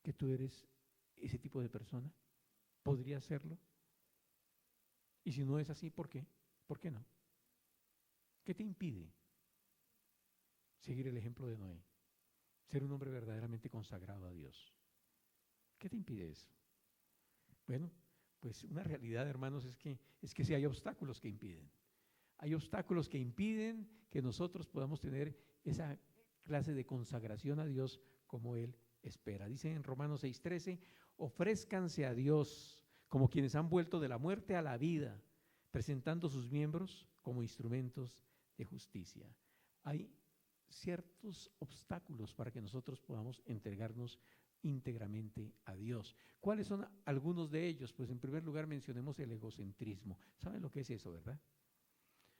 que tú eres ese tipo de persona? ¿Podrías serlo? Y si no es así, ¿por qué? ¿Por qué no? ¿Qué te impide seguir el ejemplo de Noé? Ser un hombre verdaderamente consagrado a Dios. ¿Qué te impide eso? Bueno, pues una realidad, hermanos, es que sí hay obstáculos que impiden. Hay obstáculos que impiden que nosotros podamos tener esa clase de consagración a Dios como Él espera. Dice en Romanos 6:13, ofrézcanse a Dios como quienes han vuelto de la muerte a la vida, presentando sus miembros como instrumentos de justicia. Hay ciertos obstáculos para que nosotros podamos entregarnos íntegramente a Dios. ¿Cuáles son algunos de ellos? Pues en primer lugar mencionemos el egocentrismo. ¿Saben lo que es eso, verdad?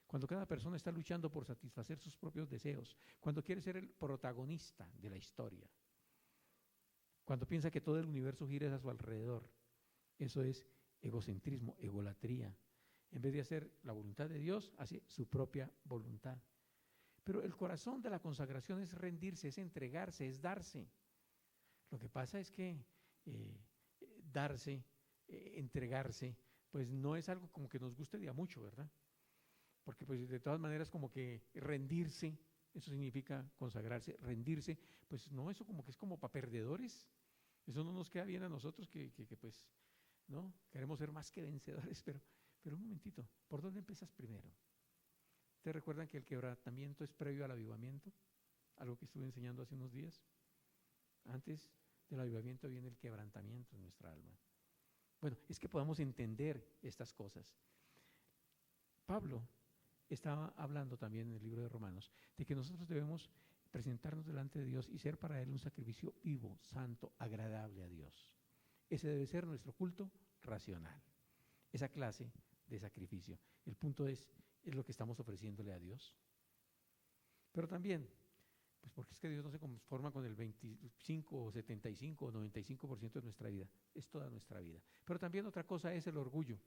Cuando cada persona está luchando por satisfacer sus propios deseos, cuando quiere ser el protagonista de la historia, cuando piensa que todo el universo gira a su alrededor, eso es egocentrismo, egolatría. En vez de hacer la voluntad de Dios, hace su propia voluntad. Pero el corazón de la consagración es rendirse, es entregarse, es darse. Lo que pasa es que darse, entregarse, pues no es algo como que nos guste de a mucho, ¿verdad? Porque pues de todas maneras como que rendirse, eso significa consagrarse, rendirse, pues no, eso como que es como para perdedores. Eso no nos queda bien a nosotros que pues, ¿no? Queremos ser más que vencedores, pero un momentito, ¿por dónde empiezas primero? ¿Ustedes recuerdan que el quebrantamiento es previo al avivamiento? Algo que estuve enseñando hace unos días. Antes del avivamiento viene el quebrantamiento en nuestra alma. Bueno, es que podamos entender estas cosas. Pablo estaba hablando también en el libro de Romanos de que nosotros debemos presentarnos delante de Dios y ser para Él un sacrificio vivo, santo, agradable a Dios. Ese debe ser nuestro culto racional, esa clase de sacrificio. El punto es lo que estamos ofreciéndole a Dios. Pero también, pues porque es que Dios no se conforma con el 25 o 75 o 95% de nuestra vida, es toda nuestra vida. Pero también otra cosa es el orgullo.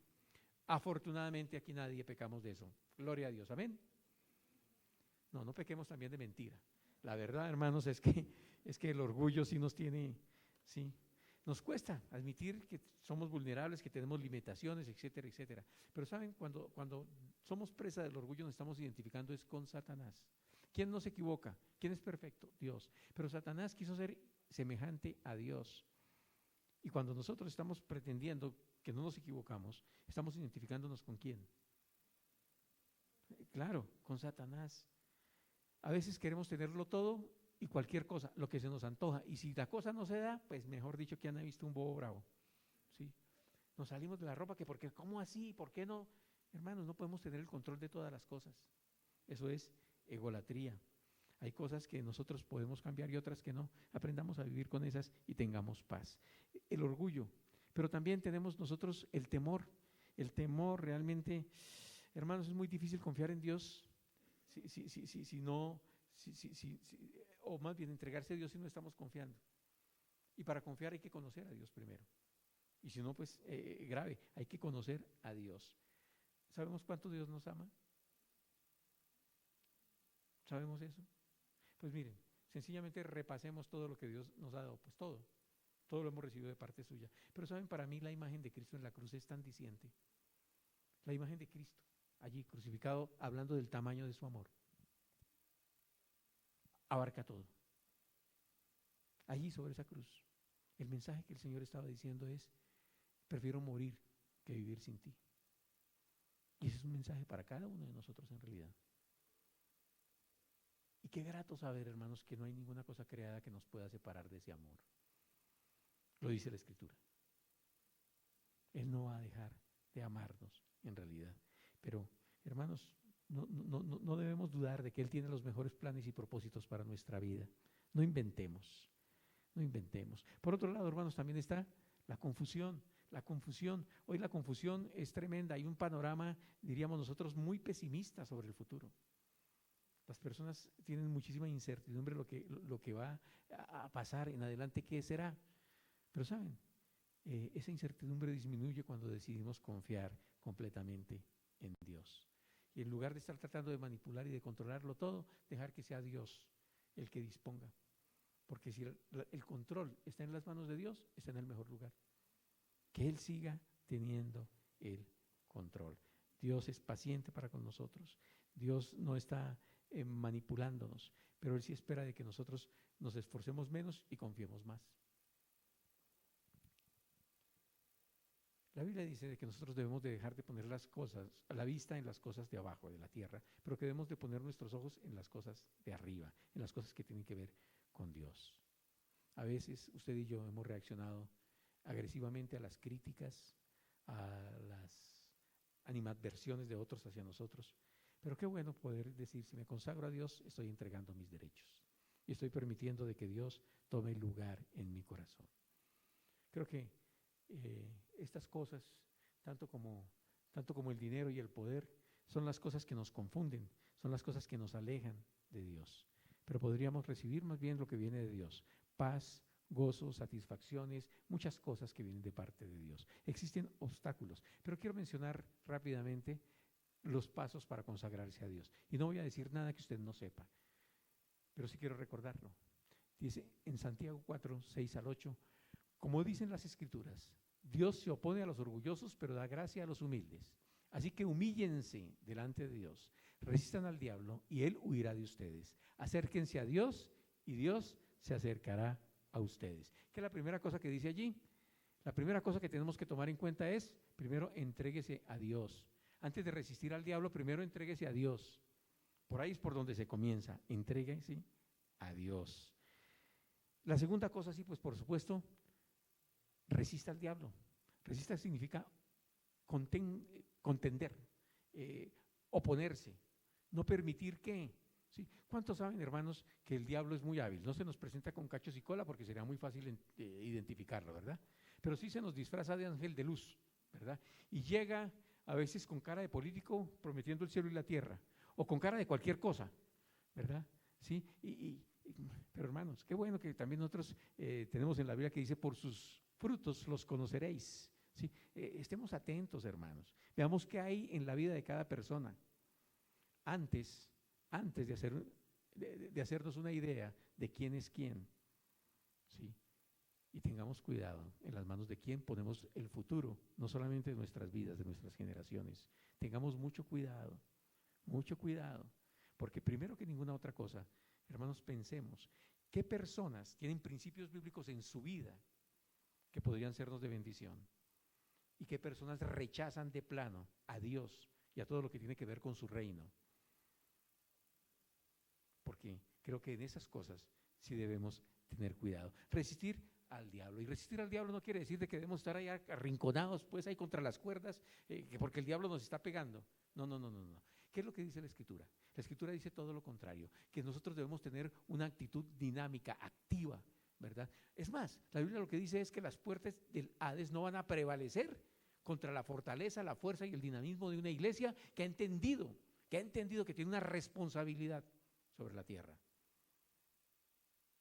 Afortunadamente aquí nadie pecamos de eso. Gloria a Dios, amén. No pequemos también de mentira. La verdad, hermanos, es que el orgullo sí nos tiene, sí, nos cuesta admitir que somos vulnerables, que tenemos limitaciones, etcétera, etcétera. Pero saben, cuando somos presa del orgullo nos estamos identificando es con Satanás. ¿Quién no se equivoca? ¿Quién es perfecto? Dios. Pero Satanás quiso ser semejante a Dios. Y cuando nosotros estamos pretendiendo que no nos equivocamos, estamos identificándonos con quién. Claro, con Satanás. A veces queremos tenerlo todo y cualquier cosa, lo que se nos antoja. Y si la cosa no se da, pues mejor dicho que han visto un bobo bravo. ¿Sí? Nos salimos de la ropa que porque, ¿cómo así? ¿Por qué no? Hermanos, no podemos tener el control de todas las cosas. Eso es egolatría. Hay cosas que nosotros podemos cambiar y otras que no. Aprendamos a vivir con esas y tengamos paz. El orgullo. Pero también tenemos nosotros el temor. El temor realmente, hermanos, es muy difícil confiar en Dios si no, o más bien entregarse a Dios si no estamos confiando. Y para confiar hay que conocer a Dios primero. Y si no, pues grave, hay que conocer a Dios. ¿Sabemos cuánto Dios nos ama? ¿Sabemos eso? Pues miren, sencillamente repasemos todo lo que Dios nos ha dado, pues todo. Todo lo hemos recibido de parte suya. Pero saben, para mí la imagen de Cristo en la cruz es tan diciente. La imagen de Cristo, allí crucificado, hablando del tamaño de su amor. Abarca todo. Allí sobre esa cruz. El mensaje que el Señor estaba diciendo es, prefiero morir que vivir sin ti. Y ese es un mensaje para cada uno de nosotros en realidad. Y qué grato saber, hermanos, que no hay ninguna cosa creada que nos pueda separar de ese amor. Lo dice la Escritura. Él no va a dejar de amarnos en realidad. Pero, hermanos, no debemos dudar de que Él tiene los mejores planes y propósitos para nuestra vida. No inventemos, no inventemos. Por otro lado, hermanos, también está la confusión. La confusión. Hoy la confusión es tremenda. Hay un panorama, diríamos nosotros, muy pesimista sobre el futuro. Las personas tienen muchísima incertidumbre lo que va a pasar en adelante, qué será. Pero saben, esa incertidumbre disminuye cuando decidimos confiar completamente en Dios. Y en lugar de estar tratando de manipular y de controlarlo todo, dejar que sea Dios el que disponga. Porque si el control está en las manos de Dios, está en el mejor lugar. Que Él siga teniendo el control. Dios es paciente para con nosotros. Dios no está manipulándonos, pero Él sí espera de que nosotros nos esforcemos menos y confiemos más. La Biblia dice de que nosotros debemos de dejar de poner las cosas, a la vista en las cosas de abajo, de la tierra, pero que debemos de poner nuestros ojos en las cosas de arriba, en las cosas que tienen que ver con Dios. A veces usted y yo hemos reaccionado agresivamente a las críticas, a las animadversiones de otros hacia nosotros, pero qué bueno poder decir, si me consagro a Dios, estoy entregando mis derechos y estoy permitiendo de que Dios tome lugar en mi corazón. Creo que estas cosas, tanto como el dinero y el poder, son las cosas que nos confunden, son las cosas que nos alejan de Dios. Pero podríamos recibir más bien lo que viene de Dios: paz, gozo, satisfacciones, muchas cosas que vienen de parte de Dios. Existen obstáculos, pero quiero mencionar rápidamente los pasos para consagrarse a Dios. Y no voy a decir nada que usted no sepa, pero sí quiero recordarlo. Dice en Santiago 4, 6 al 8, como dicen las Escrituras, Dios se opone a los orgullosos, pero da gracia a los humildes. Así que humíllense delante de Dios, resistan al diablo y él huirá de ustedes. Acérquense a Dios y Dios se acercará a ustedes. ¿Qué es la primera cosa que dice allí? La primera cosa que tenemos que tomar en cuenta es, primero, entréguese a Dios. Antes de resistir al diablo, primero entréguese a Dios. Por ahí es por donde se comienza. Entréguese a Dios. La segunda cosa, sí, pues por supuesto, resista al diablo. Resista significa contender, oponerse, no permitir que. ¿Sí? ¿Cuántos saben, hermanos, que el diablo es muy hábil? No se nos presenta con cachos y cola porque sería muy fácil identificarlo, ¿verdad? Pero sí se nos disfraza de ángel de luz, ¿verdad? Y llega a veces con cara de político prometiendo el cielo y la tierra, o con cara de cualquier cosa, ¿verdad? ¿Sí? Pero hermanos, qué bueno que también nosotros tenemos en la Biblia que dice, por sus frutos los conoceréis. ¿Sí? Estemos atentos, hermanos. Veamos qué hay en la vida de cada persona antes de hacernos una idea de quién es quién. ¿Sí? Y tengamos cuidado en las manos de quién ponemos el futuro, no solamente de nuestras vidas, de nuestras generaciones. Tengamos mucho cuidado, porque primero que ninguna otra cosa, hermanos, pensemos qué personas tienen principios bíblicos en su vida que podrían sernos de bendición y qué personas rechazan de plano a Dios y a todo lo que tiene que ver con su reino. Porque creo que en esas cosas sí debemos tener cuidado. Resistir al diablo. Y resistir al diablo no quiere decir de que debemos estar ahí arrinconados, pues ahí contra las cuerdas, porque el diablo nos está pegando. No. ¿Qué es lo que dice la Escritura? La Escritura dice todo lo contrario, que nosotros debemos tener una actitud dinámica, activa, ¿verdad? Es más, la Biblia lo que dice es que las puertas del Hades no van a prevalecer contra la fortaleza, la fuerza y el dinamismo de una iglesia que ha entendido que tiene una responsabilidad sobre la tierra.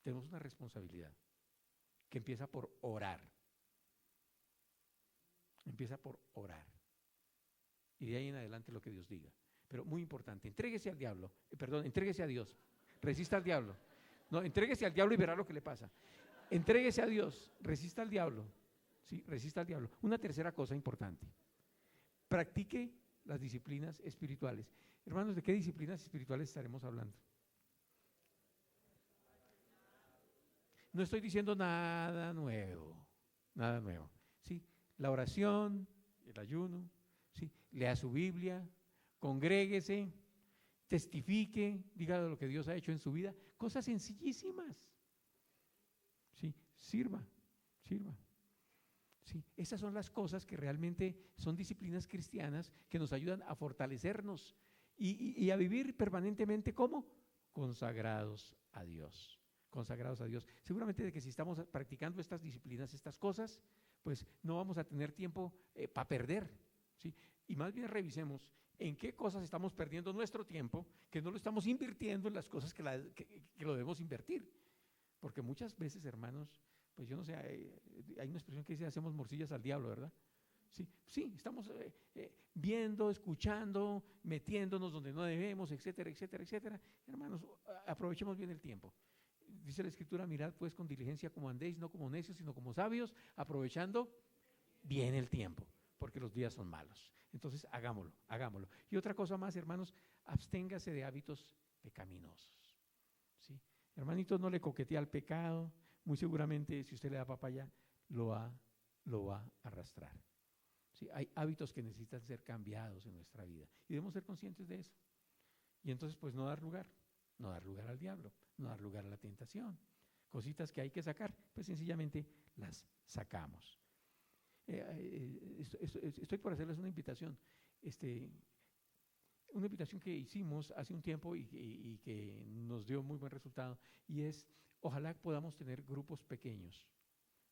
Tenemos una responsabilidad que empieza por orar. Empieza por orar. Y de ahí en adelante lo que Dios diga. Pero muy importante, entréguese al diablo, entréguese a Dios. Resista al diablo. No, entréguese al diablo y verá lo que le pasa. Entréguese a Dios, resista al diablo. Sí, resista al diablo. Una tercera cosa importante. Practique las disciplinas espirituales. Hermanos, ¿de qué disciplinas espirituales estaremos hablando? No estoy diciendo nada nuevo, nada nuevo. ¿Sí? La oración, el ayuno, ¿sí? Lea su Biblia, congréguese, testifique, diga lo que Dios ha hecho en su vida, cosas sencillísimas. ¿Sí? Sirva. Sí, esas son las cosas que realmente son disciplinas cristianas que nos ayudan a fortalecernos y a vivir permanentemente como consagrados a Dios. Consagrados a Dios. Seguramente de que si estamos practicando estas disciplinas, estas cosas, pues no vamos a tener tiempo para perder, ¿sí? Y más bien revisemos en qué cosas estamos perdiendo nuestro tiempo, que no lo estamos invirtiendo en las cosas que lo debemos invertir. Porque muchas veces, hermanos, pues yo no sé, hay una expresión que dice hacemos morcillas al diablo, ¿verdad? Sí, estamos viendo, escuchando, metiéndonos donde no debemos, etcétera, etcétera, etcétera. Hermanos, aprovechemos bien el tiempo. Dice la Escritura, mirad pues con diligencia como andéis, no como necios, sino como sabios, aprovechando bien el tiempo, porque los días son malos. Entonces, hagámoslo. Y otra cosa más, hermanos, absténgase de hábitos pecaminosos. ¿Sí? Hermanito, no le coquetee al pecado, muy seguramente si usted le da papaya, lo va a arrastrar. ¿Sí? Hay hábitos que necesitan ser cambiados en nuestra vida y debemos ser conscientes de eso. Y entonces, pues no dar lugar al diablo, no dar lugar a la tentación. Cositas que hay que sacar, pues sencillamente las sacamos. Estoy por hacerles una invitación. Una invitación que hicimos hace un tiempo y que nos dio muy buen resultado, y es, ojalá podamos tener grupos pequeños.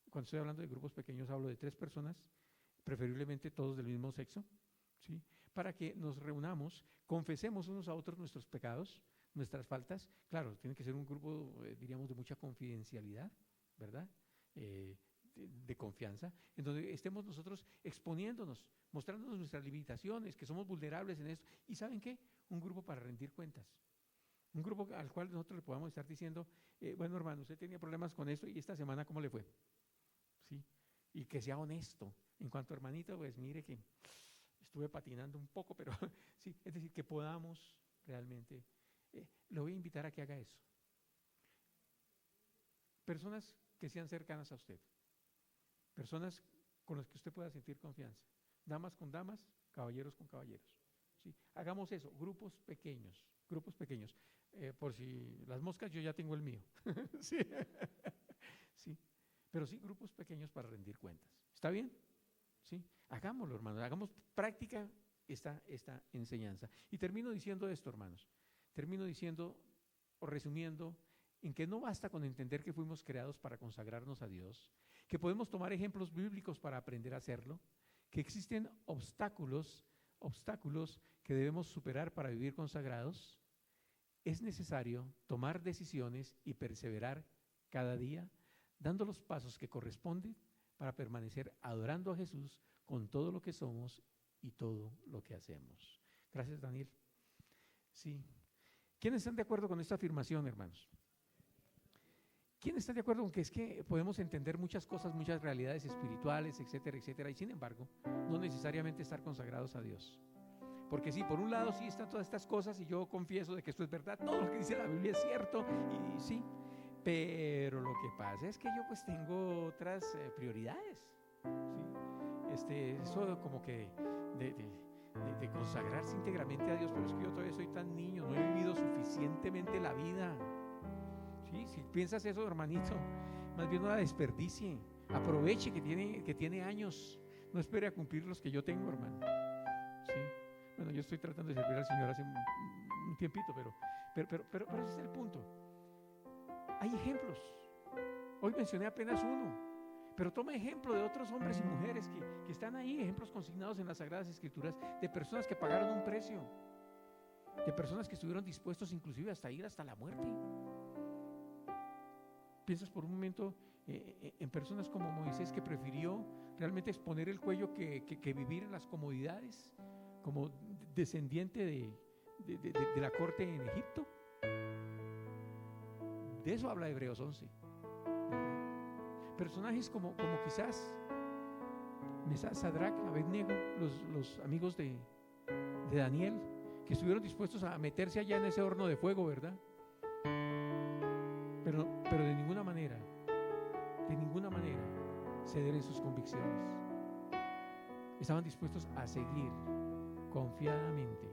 Cuando estoy hablando de grupos pequeños, hablo de 3 personas, preferiblemente todos del mismo sexo, ¿sí? Para que nos reunamos, confesemos unos a otros nuestros pecados, nuestras faltas. Claro, tiene que ser un grupo, diríamos, de mucha confidencialidad, ¿verdad? De confianza, en donde estemos nosotros exponiéndonos, mostrándonos nuestras limitaciones, que somos vulnerables en esto. ¿Y saben qué? Un grupo para rendir cuentas. Un grupo al cual nosotros le podamos estar diciendo, bueno, hermano, usted tenía problemas con esto y esta semana, ¿cómo le fue? ¿Sí? Y que sea honesto. En cuanto a hermanito, pues mire que estuve patinando un poco, pero sí, es decir, que podamos realmente, le voy a invitar a que haga eso. Personas que sean cercanas a usted. Personas con las que usted pueda sentir confianza. Damas con damas, caballeros con caballeros. ¿Sí? Hagamos eso, grupos pequeños. Por si las moscas, yo ya tengo el mío. Sí. Sí. Pero sí, grupos pequeños para rendir cuentas. ¿Está bien? ¿Sí? Hagámoslo, hermanos. Hagamos práctica esta enseñanza. Y termino diciendo esto, hermanos. Termino diciendo, o resumiendo, en que no basta con entender que fuimos creados para consagrarnos a Dios, que podemos tomar ejemplos bíblicos para aprender a hacerlo, que existen obstáculos que debemos superar para vivir consagrados. Es necesario tomar decisiones y perseverar cada día, dando los pasos que corresponden para permanecer adorando a Jesús con todo lo que somos y todo lo que hacemos. Gracias, Daniel. Sí. ¿Quiénes están de acuerdo con esta afirmación, hermanos? ¿Quién está de acuerdo con que es que podemos entender muchas cosas, muchas realidades espirituales, etcétera, etcétera, y sin embargo, no necesariamente estar consagrados a Dios? Porque sí, por un lado sí están todas estas cosas y yo confieso de que esto es verdad, todo lo que dice la Biblia es cierto, y sí, pero lo que pasa es que yo pues tengo otras prioridades, ¿sí? Eso como que de consagrarse íntegramente a Dios, pero es que yo todavía soy tan niño, no he vivido suficientemente la vida. ¿Sí? Si piensas eso, hermanito, más bien no la desperdicie. Aproveche que tiene años. No espere a cumplir los que yo tengo, hermano. ¿Sí? Bueno, yo estoy tratando de servir al Señor hace un tiempito, pero ese es el punto. Hay ejemplos. Hoy mencioné apenas uno, pero toma ejemplo de otros hombres y mujeres que están ahí, ejemplos consignados en las Sagradas Escrituras, de personas que pagaron un precio, de personas que estuvieron dispuestos inclusive hasta ir hasta la muerte. Piensas por un momento en personas como Moisés, que prefirió realmente exponer el cuello que vivir en las comodidades, como descendiente de la corte en Egipto. De eso habla Hebreos 11. Personajes como quizás Mesach, Sadrach, Abednego, los amigos de Daniel, que estuvieron dispuestos a meterse allá en ese horno de fuego, ¿verdad? Pero de ninguna manera ceder en sus convicciones. Estaban dispuestos a seguir confiadamente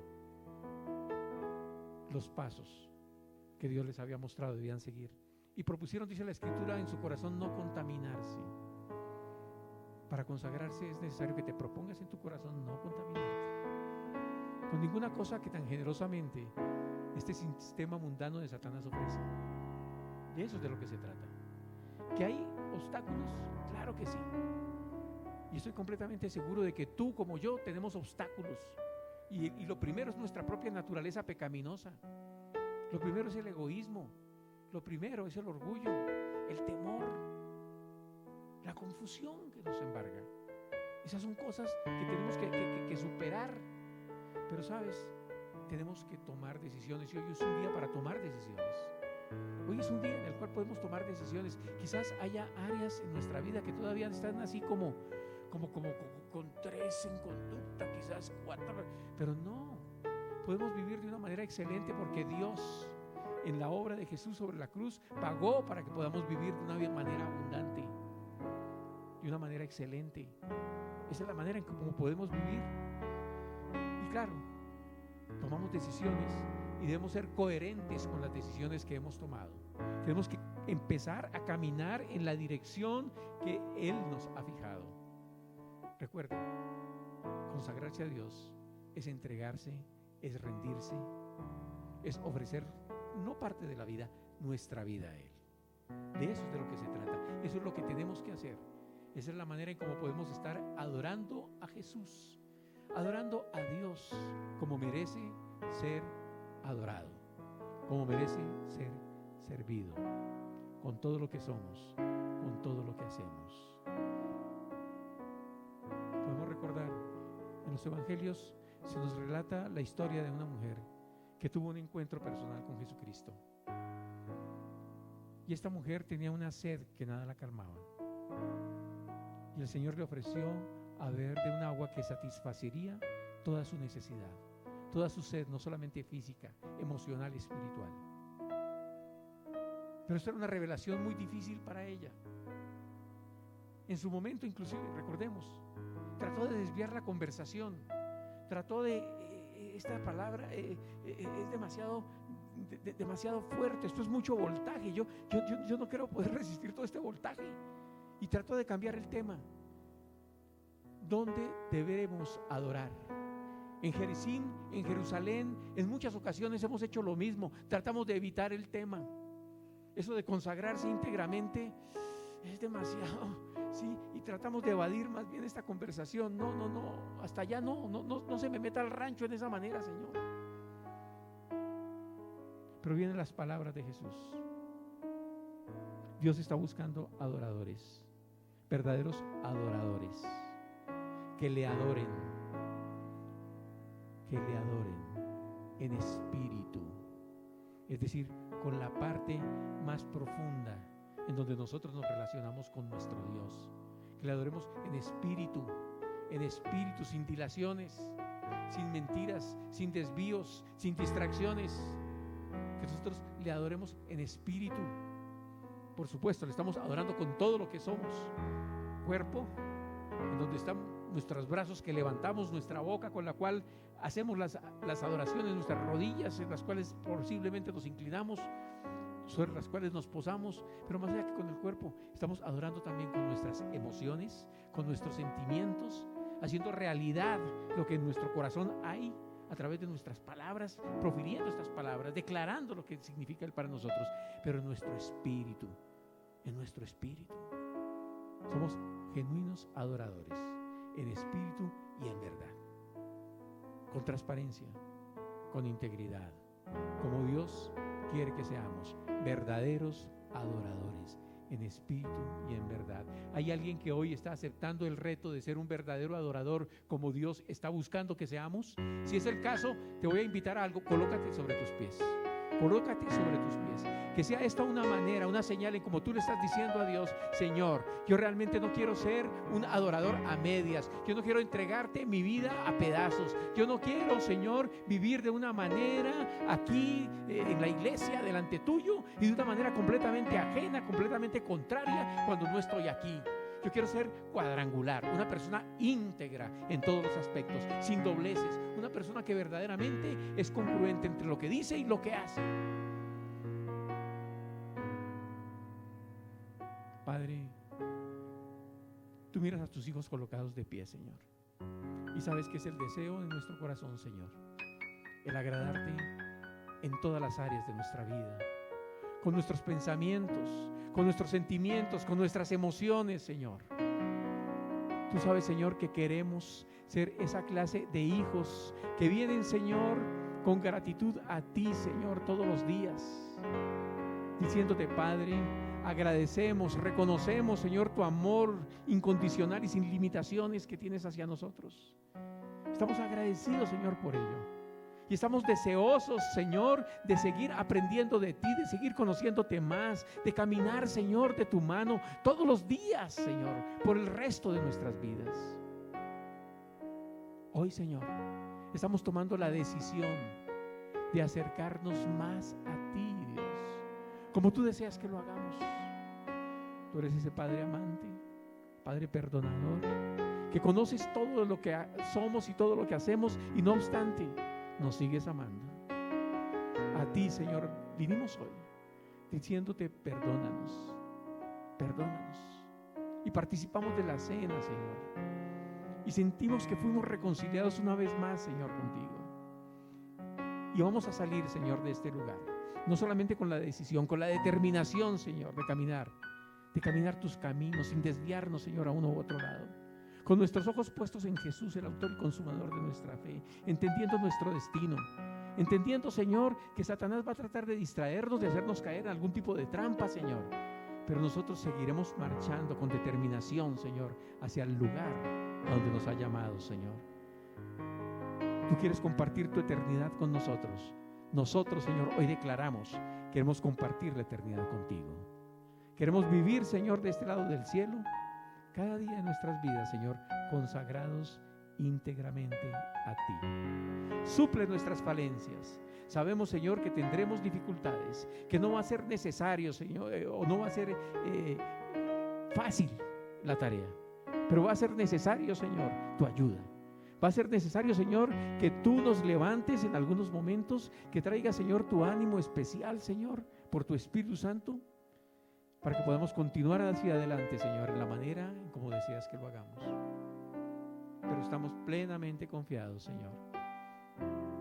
los pasos que Dios les había mostrado, debían seguir. Y propusieron, dice la Escritura, en su corazón no contaminarse. Para consagrarse es necesario que te propongas en tu corazón no contaminarte con ninguna cosa que tan generosamente este sistema mundano de Satanás ofrece. De eso es de lo que se trata. ¿Que hay obstáculos? Claro que sí. Y estoy completamente seguro de que tú como yo tenemos obstáculos. Y lo primero es nuestra propia naturaleza pecaminosa. Lo primero es el egoísmo. Lo primero es el orgullo, el temor, la confusión que nos embarga. Esas son cosas que tenemos que superar. Pero sabes, tenemos que tomar decisiones. Y hoy es un día para tomar decisiones. Hoy es un día en el cual podemos tomar decisiones. Quizás haya áreas en nuestra vida que todavía están así como con 3 en conducta, quizás 4, pero no, podemos vivir de una manera excelente porque Dios en la obra de Jesús sobre la cruz pagó para que podamos vivir de una manera abundante, de una manera excelente. Esa es la manera en cómo podemos vivir. Y claro, tomamos decisiones y debemos ser coherentes con las decisiones que hemos tomado. Tenemos que empezar a caminar en la dirección que Él nos ha fijado. Recuerda, consagrarse a Dios es entregarse, es rendirse, es ofrecer no parte de la vida, nuestra vida a Él. De eso es de lo que se trata. Eso es lo que tenemos que hacer. Esa es la manera en cómo podemos estar adorando a Jesús, adorando a Dios como merece ser adorado, como merece ser servido, con todo lo que somos, con todo lo que hacemos. Podemos recordar, en los evangelios se nos relata la historia de una mujer que tuvo un encuentro personal con Jesucristo. Y esta mujer tenía una sed que nada la calmaba. Y el Señor le ofreció a beber de un agua que satisfacería toda su necesidad, toda su sed, no solamente física, emocional y espiritual. Pero esto era una revelación muy difícil para ella. En su momento, inclusive, recordemos, trató de desviar la conversación, trató de, esta palabra es demasiado fuerte, esto es mucho voltaje, yo no quiero poder resistir todo este voltaje. Y trató de cambiar el tema. ¿Dónde debemos adorar? En Jericín, en Jerusalén, en muchas ocasiones hemos hecho lo mismo, tratamos de evitar el tema. Eso de consagrarse íntegramente es demasiado, ¿sí? Y tratamos de evadir más bien esta conversación. No, hasta allá no se me meta al rancho en esa manera, Señor. Pero vienen las palabras de Jesús. Dios está buscando adoradores, verdaderos adoradores, que le adoren en espíritu, es decir, con la parte más profunda en donde nosotros nos relacionamos con nuestro Dios, que le adoremos en espíritu, sin dilaciones, sin mentiras, sin desvíos, sin distracciones, que nosotros le adoremos en espíritu. Por supuesto, le estamos adorando con todo lo que somos, cuerpo, en donde están nuestros brazos que levantamos, nuestra boca con la cual hacemos las adoraciones, nuestras rodillas en las cuales posiblemente nos inclinamos, sobre las cuales nos posamos, pero más allá que con el cuerpo, estamos adorando también con nuestras emociones, con nuestros sentimientos, haciendo realidad lo que en nuestro corazón hay a través de nuestras palabras, profiriendo estas palabras, declarando lo que significa Él para nosotros, pero en nuestro espíritu, somos genuinos adoradores, en espíritu y en verdad, con transparencia, con integridad, como Dios quiere que seamos, verdaderos adoradores, en espíritu y en verdad. ¿Hay alguien que hoy está aceptando el reto de ser un verdadero adorador como Dios está buscando que seamos? Si es el caso, te voy a invitar a algo. Colócate sobre tus pies. Que sea esta una manera, una señal en como tú le estás diciendo a Dios: Señor, yo realmente no quiero ser un adorador a medias. Yo no quiero entregarte mi vida a pedazos. Yo no quiero, Señor, vivir de una manera aquí en la iglesia delante tuyo y de una manera completamente ajena, completamente contraria cuando no estoy aquí. Yo quiero ser cuadrangular, una persona íntegra en todos los aspectos, sin dobleces, una persona que verdaderamente es congruente entre lo que dice y lo que hace. Padre, tú miras a tus hijos colocados de pie, Señor, y sabes que es el deseo de nuestro corazón, Señor, el agradarte en todas las áreas de nuestra vida, con nuestros pensamientos, con nuestros sentimientos, con nuestras emociones, Señor. Tú sabes, Señor, que queremos ser esa clase de hijos que vienen, Señor, con gratitud a ti, Señor, todos los días, diciéndote: Padre, agradecemos, reconocemos, Señor, tu amor incondicional y sin limitaciones que tienes hacia nosotros. Estamos agradecidos, Señor, por ello. Y estamos deseosos, Señor, de seguir aprendiendo de ti, de seguir conociéndote más, de caminar, Señor, de tu mano todos los días, Señor, por el resto de nuestras vidas. Hoy, Señor, estamos tomando la decisión de acercarnos más a ti, Dios, como tú deseas que lo hagamos. Tú eres ese Padre amante, Padre perdonador, que conoces todo lo que somos y todo lo que hacemos, y no obstante nos sigues amando. A ti, Señor, vinimos hoy diciéndote: perdónanos, perdónanos. Y participamos de la cena, Señor, y sentimos que fuimos reconciliados una vez más, Señor, contigo. Y vamos a salir, Señor, de este lugar, no solamente con la decisión, con la determinación, Señor, de caminar tus caminos, sin desviarnos, Señor, a uno u otro lado, con nuestros ojos puestos en Jesús, el autor y consumador de nuestra fe, entendiendo nuestro destino, entendiendo, Señor, que Satanás va a tratar de distraernos, de hacernos caer en algún tipo de trampa, Señor, pero nosotros seguiremos marchando con determinación, Señor, hacia el lugar a donde nos ha llamado, Señor. Tú quieres compartir tu eternidad con nosotros. Nosotros, Señor, hoy declaramos: queremos compartir la eternidad contigo. Queremos vivir, Señor, de este lado del cielo, cada día de nuestras vidas, Señor, consagrados íntegramente a ti. Suple nuestras falencias. Sabemos, Señor, que tendremos dificultades, que no va a ser necesario, Señor, o no va a ser fácil la tarea, pero va a ser necesario, Señor, tu ayuda. Va a ser necesario, Señor, que tú nos levantes en algunos momentos, que traigas, Señor, tu ánimo especial, Señor, por tu Espíritu Santo, para que podamos continuar hacia adelante, Señor, en la manera en como deseas que lo hagamos. Pero estamos plenamente confiados, Señor,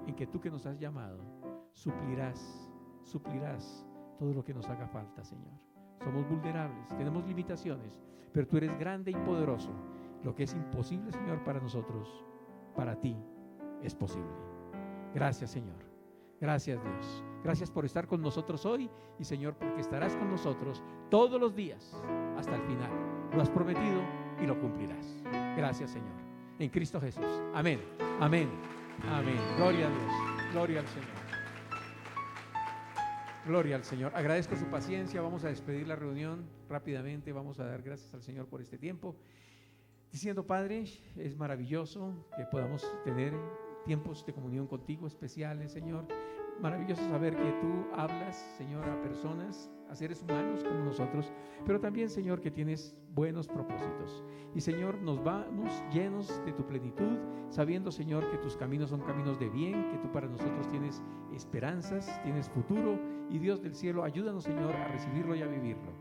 en que tú, que nos has llamado, suplirás todo lo que nos haga falta, Señor. Somos vulnerables, tenemos limitaciones, pero tú eres grande y poderoso. Lo que es imposible, Señor, para nosotros, para ti es posible. Gracias, Señor. Gracias, Dios. Gracias por estar con nosotros hoy, y, Señor, porque estarás con nosotros todos los días hasta el final. Lo has prometido y lo cumplirás. Gracias, Señor. En Cristo Jesús. Amén. Amén. Amén. Gloria a Dios. Gloria al Señor. Gloria al Señor. Agradezco su paciencia. Vamos a despedir la reunión rápidamente. Vamos a dar gracias al Señor por este tiempo, diciendo: Padre, es maravilloso que podamos tener tiempos de comunión contigo especiales, Señor. Maravilloso saber que tú hablas, Señor, a personas, a seres humanos como nosotros, pero también, Señor, que tienes buenos propósitos. Y, Señor, nos vamos llenos de tu plenitud, sabiendo, Señor, que tus caminos son caminos de bien, que tú para nosotros tienes esperanzas, tienes futuro. Y, Dios del cielo, ayúdanos, Señor, a recibirlo y a vivirlo.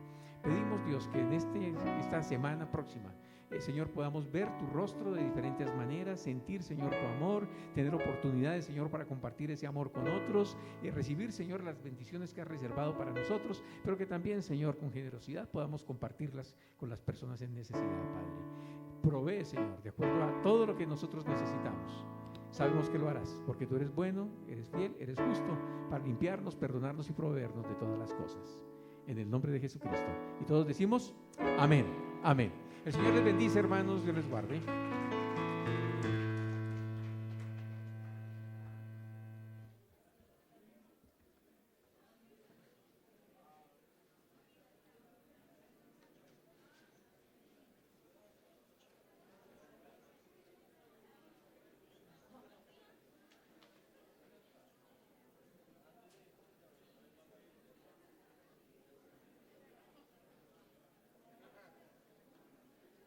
Pedimos, Dios, que en esta semana próxima, Señor, podamos ver tu rostro de diferentes maneras, sentir, Señor, tu amor, tener oportunidades, Señor, para compartir ese amor con otros, recibir, Señor, las bendiciones que has reservado para nosotros, pero que también, Señor, con generosidad podamos compartirlas con las personas en necesidad, Padre. Provee, Señor, de acuerdo a todo lo que nosotros necesitamos. Sabemos que lo harás, porque tú eres bueno, eres fiel, eres justo, para limpiarnos, perdonarnos y proveernos de todas las cosas. En el nombre de Jesucristo. Y todos decimos: amén, amén. El Señor les bendice, hermanos, Dios les guarde.